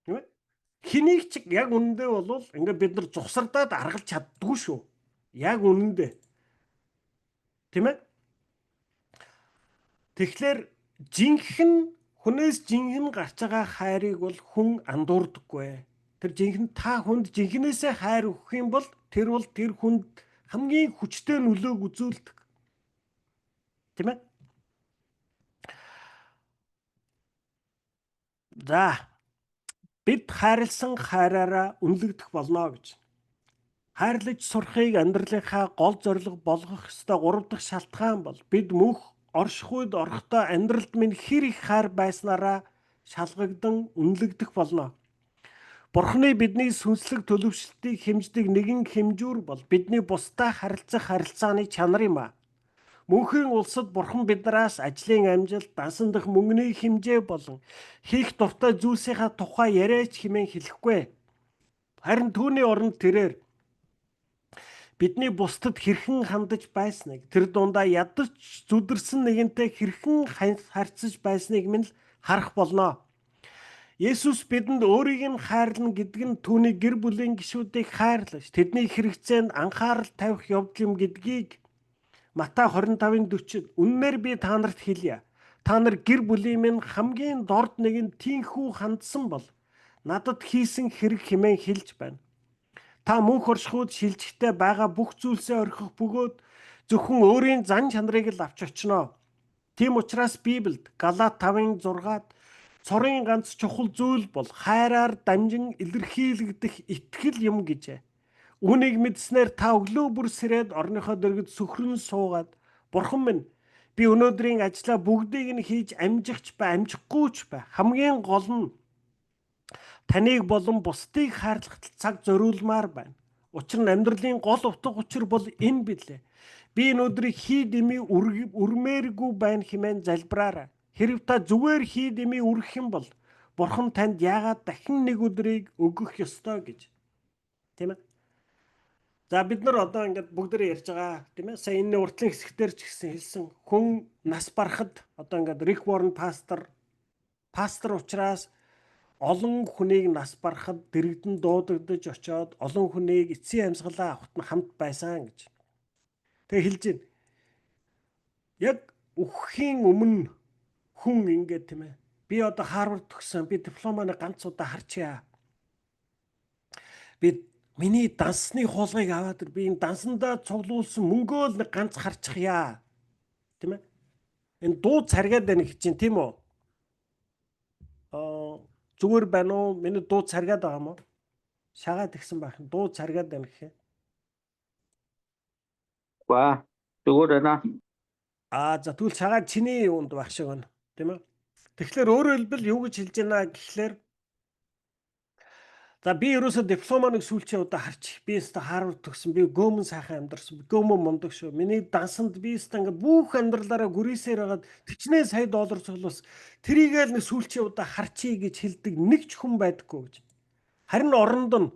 Тийм ээ. Хэнийг ч яг үнэндээ бол ингээд бид нар зусардаад аргалж чаддгүй шүү. Яг үнэндээ. Тийм ээ. Тэгэхээр хүнээс жинхэнэ гарч байгаа хайрыг бол хүн андуурдаггүй. Тэр жинхэнэ та хүнд жинхнээсээ хайр өгөх юм бол тэр хүнд хамгийн хүчтэй нөлөөг үзүүлдэг. Тийм ээ. За бид хайрлсан хайраараа үнэлэгдэх болно гэж. Хайрлаж сурахыг амьдралынхаа гол зорилго болгох ёстой 3 дахь шалтгаан бол бид мөнх орших үед орохдоо амьдралд минь хэр их хайр байснараа шалгагдан үнэлэгдэх болно. Бурхны бидний сүнслэг төлөвшлтийг хэмждэг нэгэн хэмжүүр бол бидний бусдаа харилцах харилцааны чанар юм а. Мөнхийн улсад Бурхан биднээс ажлын амжилт, дансан дах мөнгөний хэмжээ болон хийх дуртай зүйлсийнхаа тухай яриач хэмээн хэлэхгүй. Харин түүний оронд тэрээр бидний бусдад хэрхэн хандаж байсныг, тэр дундаа ядаж зүдэрсэн нэгэнтэй хэрхэн харьцаж байсныг минь харах болно. Есүс бидэнд өөрийг нь хайрлна гэдэг нь түүний гэр бүлийн гишүүдийг хайрлаж, тэдний хэрэгцээнд анхаарал тавих явдал юм гэдгийг Матай 25:40 үннээр би та нарт хэлье. Та нар гэр бүлийн минь хамгийн дорд нэгэн тийхүү хандсан бол надад хийсэн хэрэг хэмээн хэлж байна. Та мөнх оршихуйд шилжихтэй байгаа бүх зүйлсээ орхих бөгөөд зөвхөн өөрийн зан чанарыг л авч очно. Тийм учраас Библиэд Галаат 5:6-ад цорын ганц чухал зүйл бол хайраар дамжин илэрхийлэгдэх итгэл юм гэжээ. Үүнийг мэдснээр та өглөө бүр сэрээд орныхоо дэргэд сүхрэн суугаад Бурхан минь би өнөөдрийн ажлаа бүгдийг нь хийж амжихч ба амжихгүйч ба хамгийн гол нь таныг болон бусдыг хайрлах цаг зориулмаар байна. Учир нь амьдралын гол утга учир бол энэ билээ. Би энэ өдрийг хий дэмий үрмээргүй байна хэмээн залбираарай. Хэрв та зүгээр хий дэмий үргэх юм бол Бурхан танд яагаад дахин нэг өдрийг өгөх ёстой гэж. Тийм ээ. За бид нар одоо ингээд бүгдээ ярьж байгаа тийм ээ. Сая энэ уртлын хэсгээр ч гэсэн хэлсэн хүн нас барахад одоо ингээд Рик Warren пастор учраас олон хүнийг нас барахад дэрэгдэн дуудагдаж очоод олон хүнийг эцсийн амьсгалаа авахт нь хамт байсан гэж. Тэгээ хэлж байна. Яг өгөхийн өмнө хүн ингээд тийм ээ. Би одоо Харвард төгссөн. Би дипломоо ганц удаа харчаа. Би миний дансны хуулгыг аваад би энэ дансандаа цуглуулсан мөнгөө л ганц харчихъя. Тийм ээ. Энэ дуу царгаад байна гэж чинь тийм үү? Зүгээр байна уу? Миний дуу царгаад байгаа юм уу? Шагаад гисэн байх. Дуу царгаад байна гэхээ. Ба зүгээр байна. За тэгвэл шагаад чиний юунд байх шиг байна. Тийм ээ. Тэгэхээр өөрөөр хэлбэл юу гэж хэлж байна гэхлээр за би ерөөсө дипломоныг сүүлчээ удаа харчих. Би өстө Харвард төгсөн. Би гөөмөн сайхан амьдарсан. Гөөмөн мундаг шүү. Миний дансанд би өстө ингээ бүх амьдралаараа гүрээсээр хагаад $40 сая цуглуулсан. Тэрийгээл нэг сүүлчээ удаа харчий гэж хэлдэг нэг ч хүн байдаггүй гэж. Харин оронд нь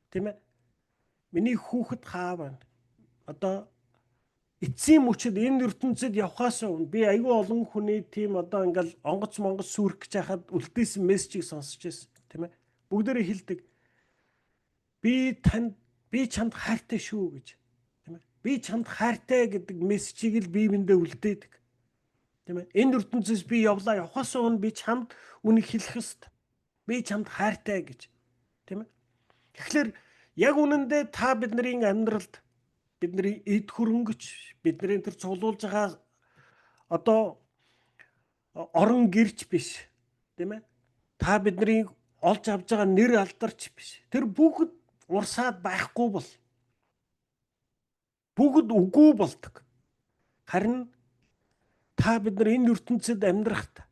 тийм ээ. Миний хүүхэд хаа байна. Одоо эцсийн мөчөд энэ ертөнцид явхаас өмнө би аюу олон хүний тийм одоо ингээл онгоц сүрэх гэж хахад үлдээсэн мессежийг сонсч байсан. Тийм ээ. Бүгдээрээ хэлдэг. Би чамд хайртай шүү гэж. Тийм ээ. Би чамд хайртай гэдэг мессежийг л бие биендээ үлдээдэг. Тийм ээ. Энэ ертөнцөөс би явхаас өмнө би чамд үнийг хэлэх ёстой. Би чамд хайртай гэж. Тийм ээ. Тэгэхээр яг үнэндээ та бидний амьдралд бидний эд хөрөнгөч бидний тэр цуглуулж байгаа одоо орон гэрч биш. Тийм ээ. Та бидний олж авж байгаа нэр алдарч биш. Тэр бүгд урсаад байхгүй бол бүгд үгүй болдог. Харин та бид нар энэ ертөнцид амьдрахад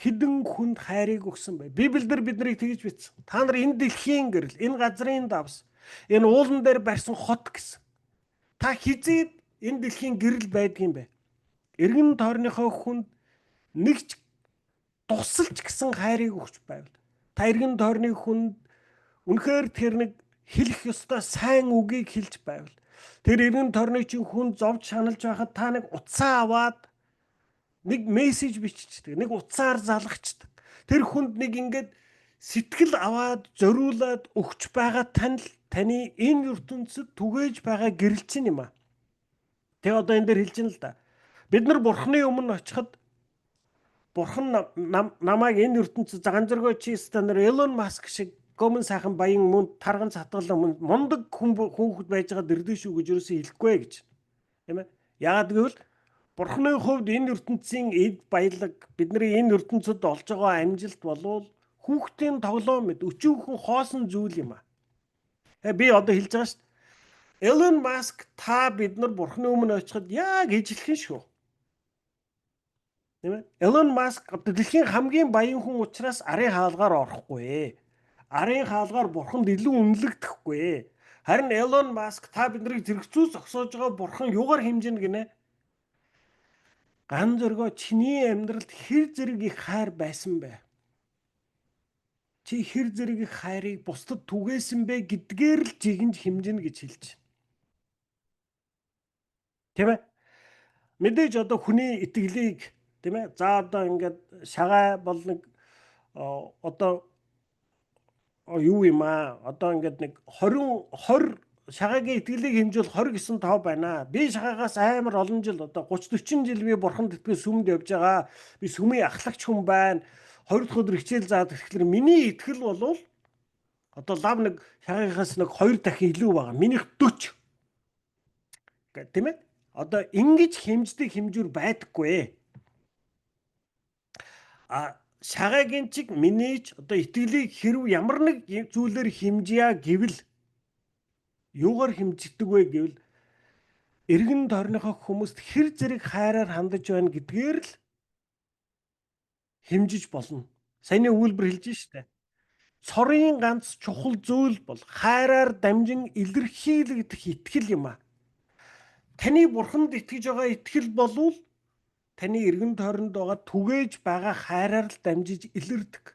хэдэн хүнд хайрыг өгсөн бай. Библиэлд биднийг тэгж бичсэн. Та нар энэ дэлхийн гэрэл, энэ газрын давс, энэ уулан дээр барьсан хот гэсэн. Та хизээд энэ дэлхийн гэрэл байдгийн бай. Эргэн тойрныхоо хүнд нэг ч тусалч гэсэн хайрыг өгч байвал та эргэн тойрны хүнд үнэхээр тэр нэг хэлэх ёстой сайн үгийг хэлж байвал тэр эргэн тойрны чинь хүн зовж шаналж байхад та нэг утсаа аваад нэг мессеж биччихдэг, нэг утсаар залгачдаг. Тэр хүнд нэг ингээд сэтгэл аваад зориулаад өгч байгаа таны энэ ертөнцид түгээж байгаа гэрэл чинь юм аа. Тэгээ одоо энэ дээр хэлж ин л да. Бид нар Бурхны өмнө очиход Бурхан намайг энэ ертөнцид заганзаргой чи стандар Elon Musk шиг гомон сайхан баян мөн тарган цатгалан мундаг хүүхэд байж байгаа дэрдээ шүү гэж юусэн хэлэхгүй гэж. Тийм ээ. Яагаад гэвэл Бурхны хувьд энэ ертөнцийн эд баялаг бидний энэ ертөнцид олж байгаа амжилт болвол хүүхдийн тоглоом мэд өчүүхэн хоосон зүйл юм аа. Би одоо хэлж байгаа шүү дээ. Elon Musk та бид нар Бурхны өмнө очиход яг ижилхэн шүү. Тийм ээ. Elon Musk одоо дэлхийн хамгийн баян хүн учраас арын хаалгаар орохгүй. Арын хаалгаар бурханд илүү үнэлэгдэхгүй. Харин Elon Musk та биднийг зэрэгцүү зогсоож байгаа бурхан юугаар хэмжинэ гинэ? Ган зөргөө чиний амьдралд хэр зэрэг их хайр байсан бэ? Чи хэр зэрэг их хайрыг бусдад түгээсэн бэ гэдгээр л жигэнж хэмжинэ гэж хэлж байна. Тийм ээ. Мэдээж одоо хүний итгэлийг тийм ээ. За одоо ингээд шагаа бол нэг одоо юу юм аа? Одоо ингээд нэг 20 шагаагийн итгэлийг хэмжүүл 20 гэсэн тоо байна. Би шагаагаас амар олон жил одоо 30 40 жил би бурханд итгэж сүмд явж байгаа. Би сүмийн ахлагч хүн байна. 2 дахь өдөр хичээл заад тэгэхээр миний итгэл бол одоо лав нэг шагаагаас нэг 2 дахин илүү байгаа. Минийх 40. Гэх тийм ээ. Одоо ингэж хэмждэг хэмжүүр байдаггүй. Шагаагийн чиг минийч одоо итгэлийг хэрв ямар нэг зүйлээр хэмжийа гэвэл юугаар хэмждэг вэ гэвэл эргэн тойрныхоо хүмүүст хэр зэрэг хайраар хандаж байна гэдгээр л хэмжиж болно. Саяны өгүүлбэр хэлж штэ. Цорын ганц чухал зүйл бол хайраар дамжин илэрхийлэгдэх итгэл юм а. Таны бурханд итгэж байгаа итгэл болвол таны эргэн тойронд байгаа түгээж байгаа хайраар л дамжиж илэрдэг.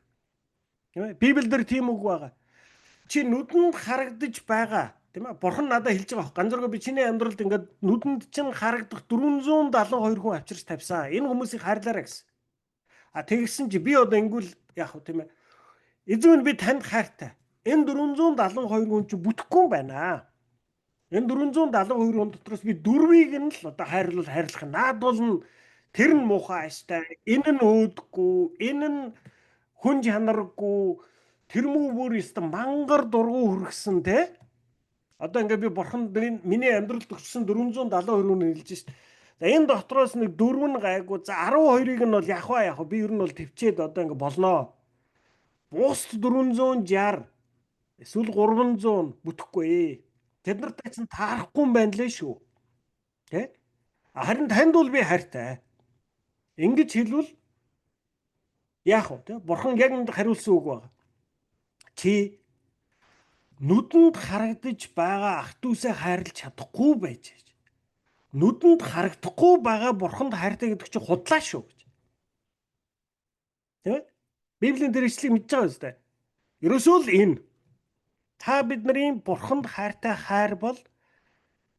Тийм ээ? Библиэлд тийм үг байгаа. Чи нүдэнд харагдаж байгаа, тийм ээ? Бурхан надад хэлж байгаа. Ганцаараа би чиний амьдралд ингээд нүдэнд чинь харагдах 472 хүн авчирч тавьсан. Энэ хүмүүсийг хайрлаарай гэсэн. Тэгсэн чи би одоо ингүүл яах вэ, тийм ээ? Эзэн би танд хайртай. Энэ 472 хүн чи бүтэхгүй юм байна. Энэ 472 хүн дотроос би 4-ийг нь л одоо хайрлах. Наад бол тэр нь муухай аштай, энэ нь өөдгүй, энэ нь хүн чанаргүй, тэр мүү бүр өстө мангар дургу хүргэсэн те. Одоо ингээд би бурханд миний амьдралд өгсөн 472 хүн хэлж шít. За энэ дотроос нэг 4 нь гайгүй. За 12-ыг нь бол яг би ер нь бол төвчээд одоо ингээд болноо. Бус 460 эсвэл 300 бүтэхгүй. Тэд нартай чинь таарахгүй юм байна лээ шүү. Тэ? Харин танд бол би хайртай. Ингэж хэлвэл яах вэ? Тэ? Бурхан яг энд хариулсан үг байна. Чи нүдэнд харагдаж байгаа ах дүүсээ хайрлаж чадахгүй байж. Нүдэнд харагдахгүй байгаа бурханд хайртай гэдэг чинь худлаа шүү гэж. Тэ? Библийн дээр ишлийг мэдж байгаа үстэй. Ерөөсөө л энэ та бидний бурханд хайртай хайр бол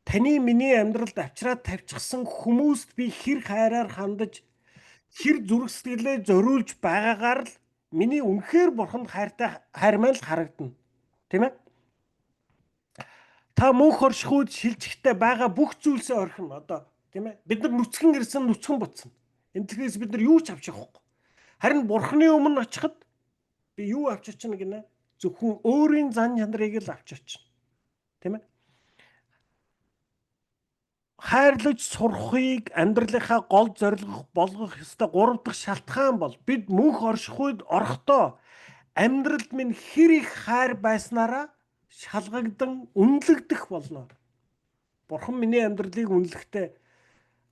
таны миний амьдралд авчраад тавьчихсан хүмүүст би хэр хайраар хандаж хэр зүрх сэтгэлээ зориулж байгаагаар л миний үнэхээр бурханд хайртай хайр маань л харагдана. Тийм ээ? Та мөнх оршихуйд шилжихтэй байгаа бүх зүйлсээ орхино одоо тийм ээ? Бид нар нүцгэн ирсэн нүцгэн буцна. Энэ дэлхийс бид нар юу ч авч явахгүй. Харин бурхны өмнө очиход би юу авч очно гинэ? Зөвхөн өөрийн зан чанарыг л авч очно. Тийм ээ? Хайрлаж сурахыг амьдралынхаа гол зорилго болгох ёстой 3 дахь шалтгаан бол бид мөнх орших үед орохдоо амьдралд минь хэр их хайр байснараа шалгагдан үнэлэгдэх болно. Бурхан миний амьдралыг үнэлэхдээ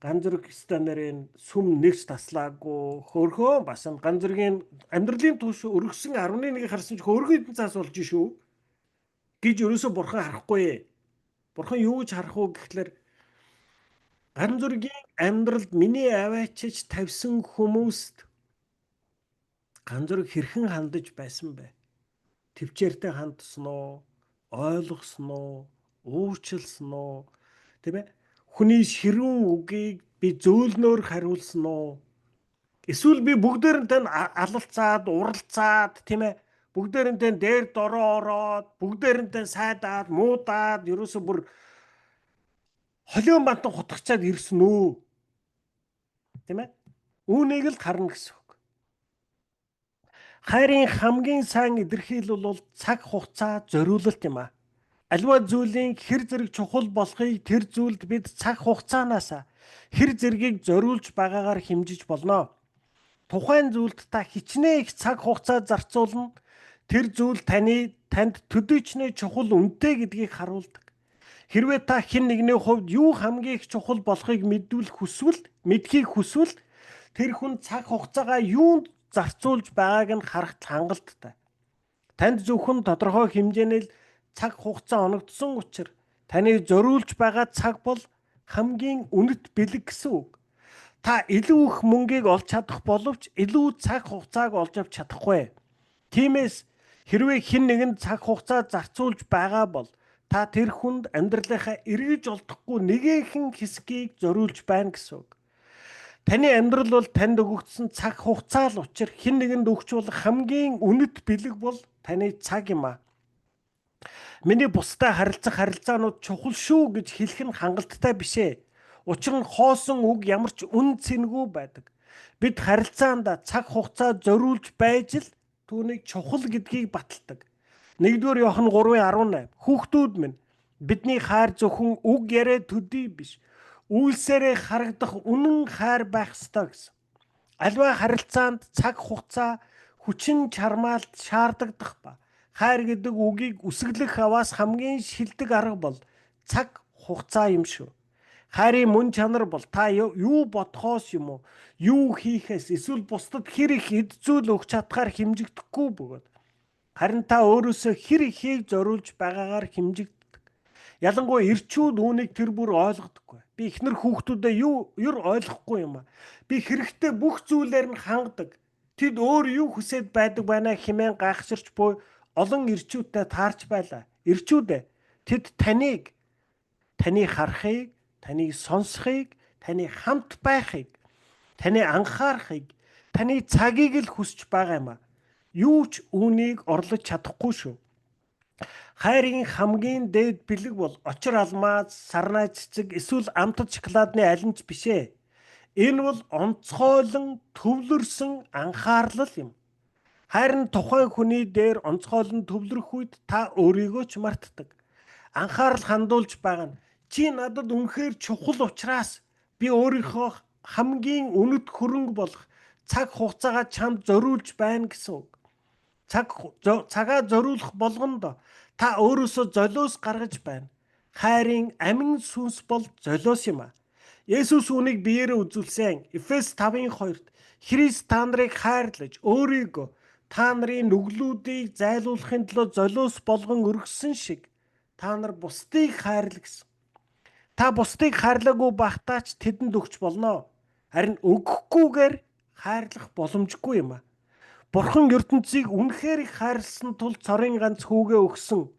ганц зэрэг стандарын сүм нэгч таслаагүй хөрхөө бас ганц зэргийн амьдралын түвш өргөсөн 11-ийг харсан ч хөргөө эдэн цаас болж шүү гэж ерөөсө бурхан харахгүй. Бурхан юу гэж харах уу гэхлээр ганц зэргийн амьдралд миний аваачиж тавьсан хүмүүст ганц зэрэг хэрхэн хандаж байсан бэ? Төвчээртэй хандсан уу? Ойлгосон уу? Уучлсан уу? Тийм ээ? Хүний ширүүн үгийг би зөөлнөөр хариулсан уу? Эсвэл би бүгдээрнтэй алалцаад, уралцаад, тийм ээ? Бүгдээрнтэй дээр дороо ороод, бүгдээрнтэй сайдаад, муудаад, ерөөсө бүр холион бантан хутгачаад ирсэн үү? Тийм ээ? Үүнийг л харна гэсэн үг. Хайрын хамгийн сайн илэрхийлэл бол цаг хугацаа зориулалт юм аа. Аливаа зүйлийн хэр зэрэг чухал болохыг тэр зүйлд бид цаг хугацаанаас хэр зэргийг зориулж байгаагаар хэмжиж болно. Тухайн зүйлд та хичнээн их цаг хугацаа зарцуулна. Тэр зүйл танд төдийчнээ чухал үнэтэй гэдгийг харуулдаг. Хэрвээ та хэн нэгний хувьд юу хамгийн их чухал болохыг мэдхийг хүсвэл тэр хүн цаг хугацаагаа юунд зарцуулж байгааг нь харах хангалттай. Танд зөвхөн тодорхой хэмжээний цаг хугацаа оногдсон учраас таны зориулж байгаа цаг бол хамгийн үнэт бэлэг гэсэн үг. Та илүү их мөнгийг олж чадах боловч илүү цаг хугацааг олж авч чадахгүй. Тиймээс хэрвээ хэн нэгэн цаг хугацаа зарцуулж байгаа бол та тэр хүнд амьдралынхаа эргэж олдохгүй нэгэн хэсгийг зориулж байна гэсэн үг. Таны амьдрал бол танд өгөгдсөн цаг хугацаа л учраа хэн нэгэнд өгч болох хамгийн үнэт бэлэг бол таны цаг юм аа. Миний бусдаа харилцаанууд чухал шүү гэж хэлэх нь хангалттай биш ээ. Учир нь хоосон үг ямар ч үн цэнэгүй байдаг. Бид харилцаанд цаг хугацаа зориулж байж л түүнийг чухал гэдгийг баталдаг. 1-р Иохан 3:18 хүүхдүүд минь бидний хайр зөвхөн үг яриа төдий биш. Үйлсээрээ харагдах үнэн хайр байх ёстой гэсэн. Аливаа харилцаанд цаг хугацаа хүчин чармаалт шаардагдах ба хайр гэдэг үгийг үсгэлэх аваас хамгийн шилдэг арга бол цаг хугацаа юм шүү. Хайрын мөн чанар бол та юу бодхоос юм уу, юу хийхээс эсвэл бусдад хэр их эд зүйл өгч чадхаар хэмжигдэхгүй бөгөөд харин та өөрөөсөө хэр ихийг зориулж байгаагаар хэмжигддэг. Ялангуяа эрчүүд үүнийг тэр бүр ойлгодоггүй. Би эхнэр хүүхдүүдэд юу ойлгохгүй юм аа. Би хэрэгтэй бүх зүйлээр нь хангадаг. Тэд өөр юу хүсэж байдаг байна хэмээн гайхширч буй олон эрчүүдтэй таарч байлаа. Эрчүүдээ тэд таны харахыг, таны сонсохыг, таны хамт байхыг, таны анхаарахыг, таны цагийг л хүсэж байгаа юм аа. Юу ч үүнийг орлож чадахгүй шүү. Хайрын хамгийн дээд бэлэг бол очир алмаз, сарнай цэцэг эсвэл амтд шоколадны аль нь ч биш ээ. Энэ бол онцгойлон төвлөрсөн анхаарлал юм. Харин тухайн хүний дээр онцгойлон төвлөрөх үед та өөрийгөө ч мартдаг. Анхаарал хандуулж байгаа нь чи надад үнэхээр чухал учраас би өөрийнхөө хамгийн үнэт хөрөнгө болох цаг хугацаагаа чамд зориулж байна гэсэн үг. Цагаа зориулах болгонд та өөрөөсөө золиос гаргаж байна. Хайрын амин сүнс бол золиос юм аа. Есүс үүнийг биеэрээ үзүүлсэн. Эфес 5:2-т Христ та нарыг хайрлаж өөрийгөө та нарын нүглүүдийг зайлуулахын тулд золиос болгон өргөсөн шиг та нар бусдыг хайрла гэсэн. Та бусдыг хайрлаагүй байхдаа ч тэдэнд өгч болно. Харин өгөхгүйгээр хайрлах боломжгүй юм аа. Бурхан ертөнцийг үнэхээр их хайрлсан тул цорын ганц хүүгээ өгсөн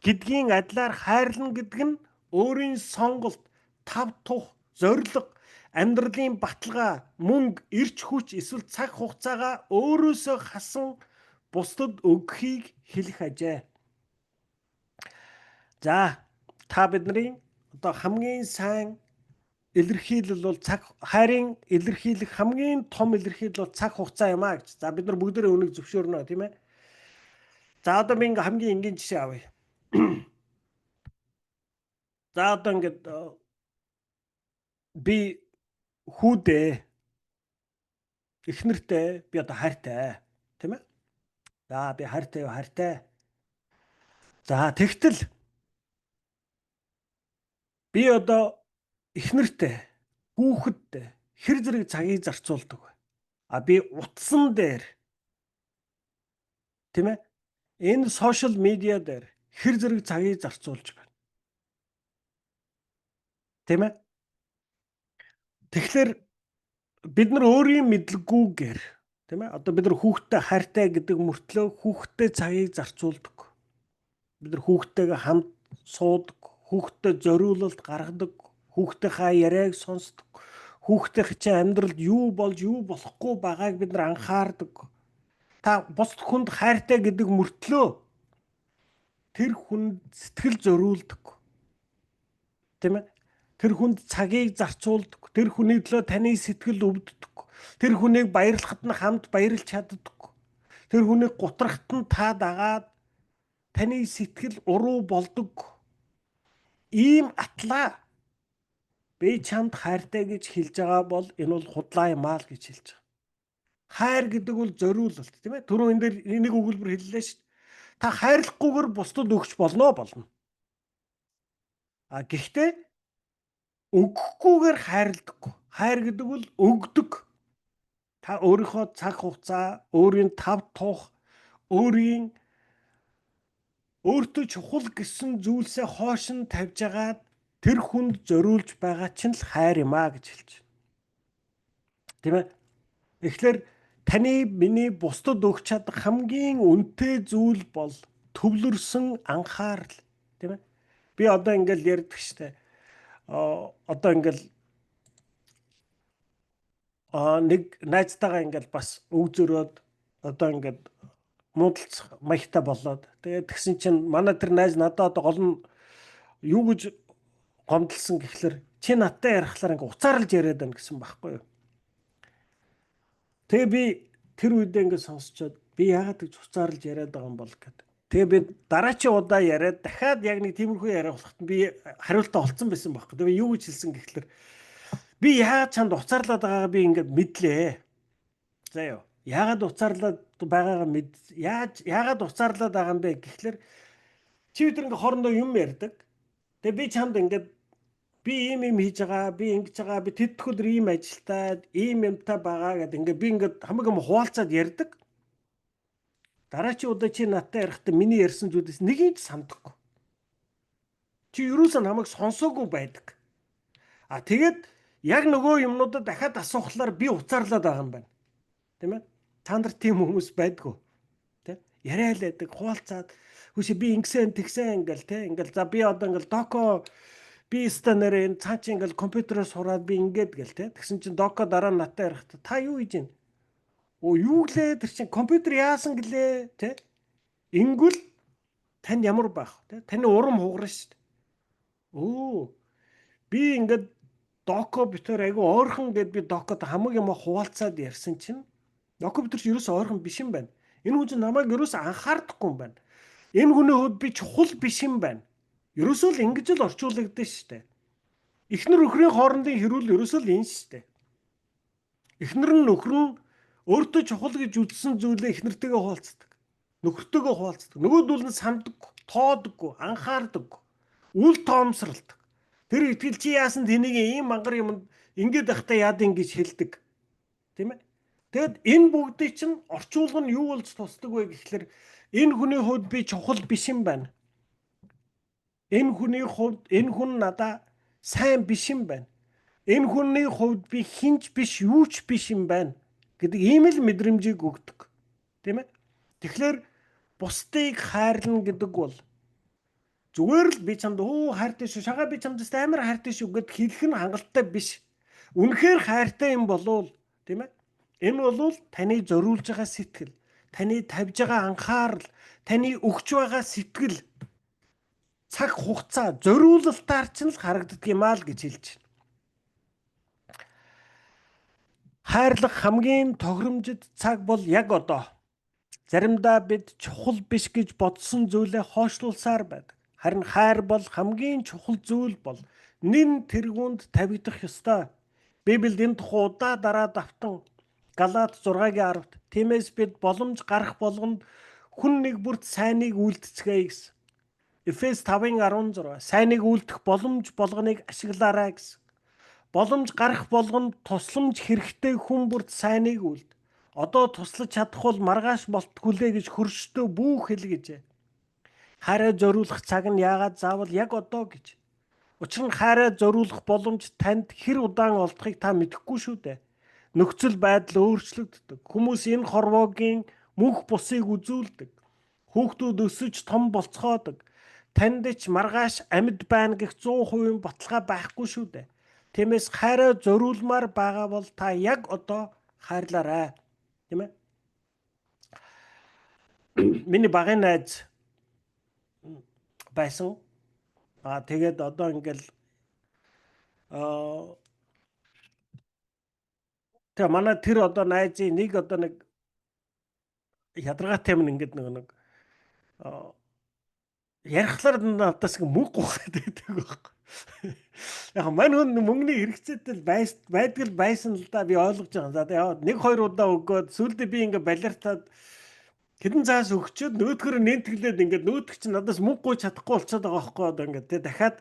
гэдгийн адилаар хайрлна гэдэг нь өөрийн сонголт, тав тух, зориг, амьдралын баталгаа, мөнгө, эрч хүч эсвэл цаг хугацаагаа өөрөөсөө хасан бусдад өгөхийг хэлэх ажээ. За, та бидний одоо хамгийн сайн илэрхийлэл бол хайрын илэрхийлэх хамгийн том илэрхийлэл бол цаг хугацаа юм аа гэж. За бид нар бүгдээрээ үнийг зөвшөөрнө тийм ээ. За одоо би ингээ хамгийн энгийн жишээ авъя. За одоо ингээд би хүүдээ эхнэртэй би одоо хайртай тийм ээ. За би хайртай. За тэгтэл би одоо эхнэртэй, хүүхэдтэй хэр зэрэг цагийг зарцуулдаг вэ? Би утсан дээр тийм ээ. Энэ сошиал медиа дээр хэр зэрэг цагийг зарцуулж байна. Тийм ээ. Тэгэхээр бид нар өөрийн мэдлэггүйгээр тийм ээ. Одоо бид нар хүүхдтэй хайртай гэдэг мөртлөө хүүхдтэй цагийг зарцуулдаг. Бид нар хүүхдтэйгээ хамт суудаг, хүүхдтэй зориулалт гаргадаг, хүүхдийнхаа яриаг сонсдог. Хүүхдийн чинь амьдралд юу болж юу болохгүй байгааг бид нар анхаардаг. Та бусд хүнд хайртай гэдэг мөртлөө тэр хүнд сэтгэл зориулдаг. Тийм ээ? Тэр хүнд цагийг зарцуулдаг. Тэр хүний төлөө таны сэтгэл өвддөг. Тэр хүнийг баярлахад нь хамт баярлж чаддаг. Тэр хүнийг гутрахад нь та дагаад таны сэтгэл уруу болдог. Ийм атлаа би чамд хайртай гэж хэлж байгаа бол энэ бол худлаа юм аа л гэж хэлж байгаа. Хайр гэдэг бол зориулалт тийм ээ. Түрүү энэ дээр энийг өгүүлбэр хэллээ шүү дээ. Та хайрлахгүйгээр бусдад өгч болно. Гэхдээ өгөхгүйгээр хайрладаггүй. Хайр гэдэг бол өгдөг. Та өөрийнхөө цаг хугацаа, өөрийн тав тух, өөртөө чухал гэсэн зүйлсээ хоош нь тавьж агаад тэр хүнд зориулж байгаа чинь л хайр юм а гэж хэлж байна. Тийм ээ. Тэгэхээр таны миний бусдад өгч чадах хамгийн үнэтэй зүйл бол төвлөрсөн анхаарал. Тийм ээ. Би одоо ингээл ярьдаг штэ. Одоо ингээл нэг найзтайгаа ингээл бас өг зөрөөд одоо ингээд муудалцах маягтай болоод тэгээд тэгсэн чинь манай тэр найз надад одоо гол нь юу гэж гомдлсон гэхэлэр чи надтай ярихлаар ингээ уцаарлж яриад байна гэсэн байхгүй юу. Тэгээ би тэр үедээ ингээ сонсчоод би яагаад гэж уцаарлж яриад байгаа юм бол гэдэг. Тэгээ би дараачийн удаа яриад дахиад яг нэг тиймэрхүү яриа болоход би хариултаа олцсон байсан байхгүй. Тэгээ юу гэж хэлсэн гэхэлэр би яагаад чанд уцаарлаад байгаагаа би ингээ мэдлээ. За ёо. Яагаад уцаарлаад байгаагаа яагаад уцаарлаад байгаа юм бэ гэхэлэр чи бид ингээ хоорондоо юм ярьдаг. Тэгээ би чамд ингээд би ийм хийж байгаа, би ингэж байгаа, би тэтгэл ийм ажилтаад, ийм юмтай байгаа гэдэг ингээ би ингээд хамаг юм хуваалцаад ярьдаг. Дараачийн удаа чи надтай ярихдаа миний ярьсан зүйлээс нэгийг сандахгүй. Чи юусэн хамаг сонсоогүй байдаг. Тэгээд яг нөгөө юмнуудад дахиад асуухлаар би уцаарлаад байгаа юм байна. Тийм ээ? Та нар тийм хүмүүс байдгүй. Тэ? Яриа л байдаг, хуваалцаад хүсээ би ингэсэн тэгсэн ингээл тэ ингээл за би одоо ингээл доко би станараа энэ цаа чи ингээл компьютероос сураад би ингээд гэл тэ тэгсэн чинь доко дараа нь натаа ярих та юу хийж гин? Юу гэлээ тэр чин компьютер яасан гэлээ тэ? Ингүүл тань ямар байх тэ? Таны урам хугарна шүү дээ. Би ингээд доко битэр айгу ойрхон гэд би докод хамаг юм хуваалцаад ярьсан чинь доко битэрч ерөөсөө ойрхон биш юм байна. Энэ хүн чинь намайг ерөөсөө анхаардахгүй юм байна. Энэ хүний хувьд би чухал биш юм байна. Ерөөсөө л ингэж л орчуулагдсан шүү дээ. Эхнэр өхрийн хоорондын хэрүүл ерөөсөө л энэ шүү дээ. Эхнэр нь нөхөр нь өөртөө чухал гэж үзсэн зүйлээ эхнэртэйгээ хуваалцдаг. Нөхөртөөгөө хуваалцдаг. Нөгөөдөл нь сандаггүй, тоодоггүй, анхаардаггүй. Үл тоомсралдаг. Тэр итгэл чи яасан тэнийг ийм мангар юмд ингэж байхдаа яад ингэж хэлдэг. Тийм ээ? Тэгэд энэ бүгдийг чинь орчуулга нь юу болж тусдаг вэ гэхэлэр энэ хүний хувьд би чухал биш юм байна. Энэ хүний хувьд энэ хүн надаа сайн биш юм байна. Энэ хүний хувьд би хинч биш, юу ч биш юм байна гэдэг ийм л мэдрэмжийг өгдөг. Тийм ээ? Тэгэхээр бусдыг хайрлна гэдэг бол зүгээр л би чамд хайртай шүү, шагаа би чамд амар хайртай шүү гэд хэлэх нь хангалттай биш. Үнэхээр хайртай юм болов, тийм ээ? Энэ бол таны зориулж байгаа сэтгэл, таны тавьж байгаа анхаарал, таны өгч байгаа сэтгэл, цаг хугацаа, зориулалтаар ч л харагддаг юм аа л гэж хэлж байна. Хайрлах хамгийн тохиромжит цаг бол яг одоо. Заримдаа бид чухал биш гэж бодсон зүйлээ хойшлуулсаар байдаг. Харин хайр бол хамгийн чухал зүйл бол нэн тэргуунд тавигдах ёстой. Библиэд энэ тухай удаа дараа давтан Галаат 6:10-т тиймээс бид боломж гарах болгонд хүн нэг бүрт сайныг үйлдэцгээе гэсэн. Эфес 5:16 сайныг үйлдэх боломж болгоныг ашиглаарай гэсэн. Боломж гарах болгонд тусламж хэрэгтэй хүн бүрт сайныг үйлд. Одоо туслаж чадах бол маргааш болтгүлээ гэж хөрштөө бүүх хэл гэжээ. Хайраа зориулах цаг нь яагаад заавал яг одоо гэж. Учир нь хайраа зориулах боломж танд хэр удаан олдохыг та мэдэхгүй шүү дээ. Нөхцөл байдал өөрчлөгддөг. Хүмүүс энэ хорвоогийн мөнх бусыг үзүүлдэг. Хүүхдүүд өсөж том болцгоодог. Танд ч маргааш амьд байна гэх 100% баталгаа байхгүй шүү дээ. Тиймээс хайраа зориулмаар байгаа бол та яг одоо хайрлаарай. Тийм ээ? Миний багын найз байсан. Тэгээд одоо ингээл тэгээ манай тэр одоо найзын нэг одоо нэг ядаргаатай юм ингээд нэг ярихлаар надаас мөнгө гуйхаад байдаг байхгүй. Яг мань хүн мөнгөний хэрэгцээтэй байдаг л байсан л да би ойлгож байгаа. За нэг хоёр удаа өгөөд сүүлдээ би ингээд балертаад хэдэн цаас өгчөөд нөөдгөр нэнтгэлээд ингээд нөөдг чинь надаас мөнгө гуйж чадахгүй болчиход байгаа байхгүй одоо ингээд дахиад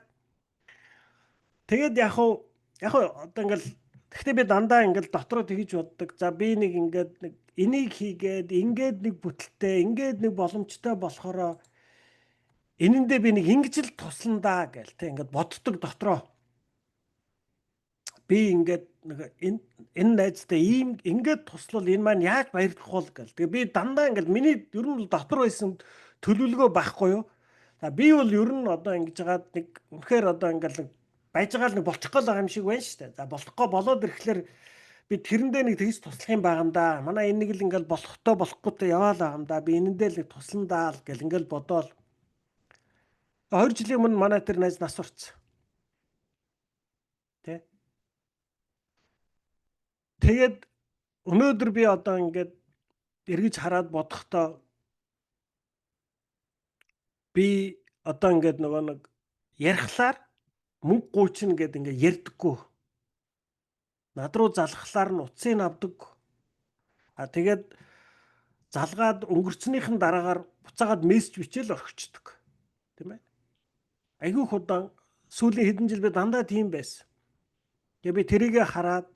тэгээд яг одоо ингээд Гэхдээ би дандаа ингээд дотроо тэгж боддог. За би нэг ингээд нэг энийг хийгээд ингээд нэг бүтэлтэй, ингээд нэг боломжтой болохоор энэндээ би нэг ингэж л туслана даа гэл тэ ингээд боддог дотроо. Би ингээд нэг энэ найзтай ийм ингээд туслал энэ маань яаж баярлах бол гэл. Тэгээ би дандаа ингээд миний ер нь дотор байсан төлөвлөгөө байхгүй юу? За би бол ер нь одоо ингэж жагаад нэг үнэхээр одоо ингээд байж байгаа л нэг болчих гол байгаа юм шиг байна шүү дээ. За болохгүй болоод ирэхлээр би тэрэндээ нэг тэгж туслах юм байгаа юм да. Манай энэ нэг л ингээд болохтой болохгүйтэй яваал байгаа юм да. Би энэндээ л нэг туслан даа л гэл ингээд бодоол. 2 жилийн өмнө манай тэр найз нас урцсан. Тэ. Тэгээд өнөөдөр би одоо ингээд эргэж хараад бодохдоо би одоо ингээд нөгөө нэг ярихлаар мөнгө гуйчин гэдэг ингээд ярьдаггүй. Над руу залхахлаар нь утсыг авдаг. Тэгээд залгаад өнгөрцнийхэн дараагаар буцаагаад мессеж бичээл орхичдөг. Тийм ээ. Айгүй удаан сүүлийн хэдэн жил би дандаа тийм байсан. Тэгээ би тэрийгэ хараад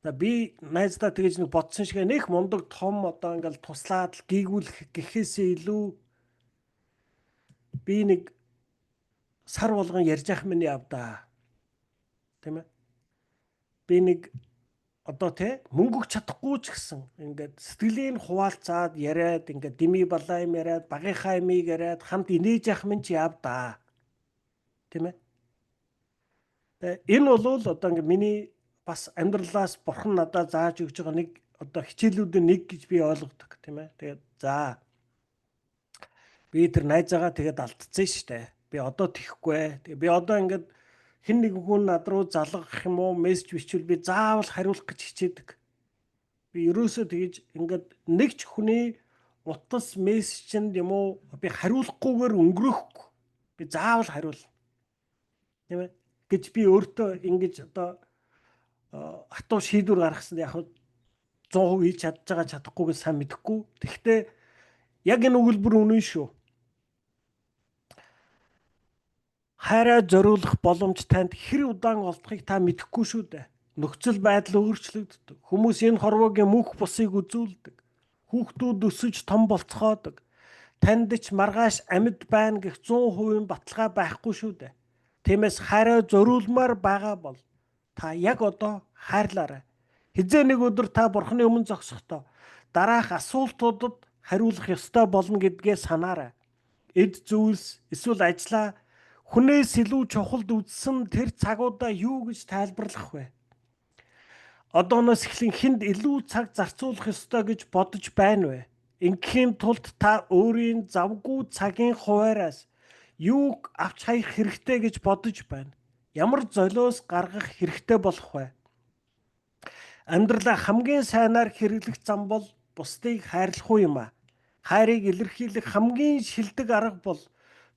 за би найздаа тэгэж нэг бодсон шиг нэх мундаг том одоо ингээл туслаад л гийгүүлэх гэхээсээ илүү би нэг сар болгон ярьж ах минь явдаа. Тийм ээ. Би нэг одоо тэ мөнгө өгч чадахгүй ч гэсэн ингээд сэтгэлийн хуваалцаад яриад ингээд дими балаа юм яриад багийнхаа юмыг яриад хамт инээж ах минь чи явдаа. Тийм ээ. Энэ бол одоо ингээд миний бас амьдралаас бурхан надад зааж өгч байгаа нэг одоо хичээлүүдийн нэг гэж би ойлгодог тийм ээ. Тэгээд за би тэр найзаагаа тэгээд алдсан шүү дээ. Би одоо тэхгүй. Тэгээ би одоо ингээд хэн нэг хүн над руу залгах юм уу мессеж бичвэл би заавал хариулах гэж хичээдэг. Би ерөөсөө тэгэж ингээд нэг ч хүний утас мессежэнд юм уу би хариулахгүйгээр өнгөрөхгүй. Би заавал хариулна. Тийм ээ. Гэж би өөртөө ингэж одоо хатуу шийдвэр гаргасан яг 100% хийж чадж байгаа чадахгүйгээ сайн мэдэхгүй. Тэгэхдээ яг энэ өгүүлбэр үнэн шүү. Хайраа зориулах боломж танд хэр удаан олдохыг та мэдэхгүй шүү дээ. Нөхцөл байдал өөрчлөгддөг. Хүмүүс энэ хорвоогийн мөнх бусыг үзүүлдэг. Хүүхдүүд өсөж том болцохоодог. Танд ч маргааш амьд байна гэх 100% баталгаа байхгүй шүү дээ. Тиймээс хайраа зориулмаар байгаа бол та яг одоо хайрлаарай. Хизээ нэг өдөр та бурхны өмнө зогсохдоо дараах асуултуудад хариулах ёстой болно гэдгээ санаарай. Эд зүйлс эсвэл ажлаа хүнээс илүү чухалд үзсэн тэр цагуудаа юу гэж тайлбарлах вэ? Одооноос эхлэн хүнд илүү цаг зарцуулах ёстой гэж бодож байна вэ? Ингээхийн тулд та өөрийн завгүй цагийн хуваараас юуг авч хаях хэрэгтэй гэж бодож байна? Ямар золиос гаргах хэрэгтэй болох вэ? Амьдралаа хамгийн сайнаар хэрэглэх зам бол бусдыг хайрлах юм а. Хайрыг илэрхийлэх хамгийн шилдэг арга бол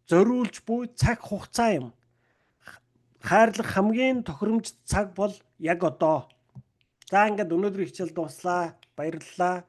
зориулж буй цаг хугацаа юм. Хайрлах хамгийн тохиромж цаг бол яг одоо. За ингээд өнөөдрийн хичээл дуслаа. Баярлалаа.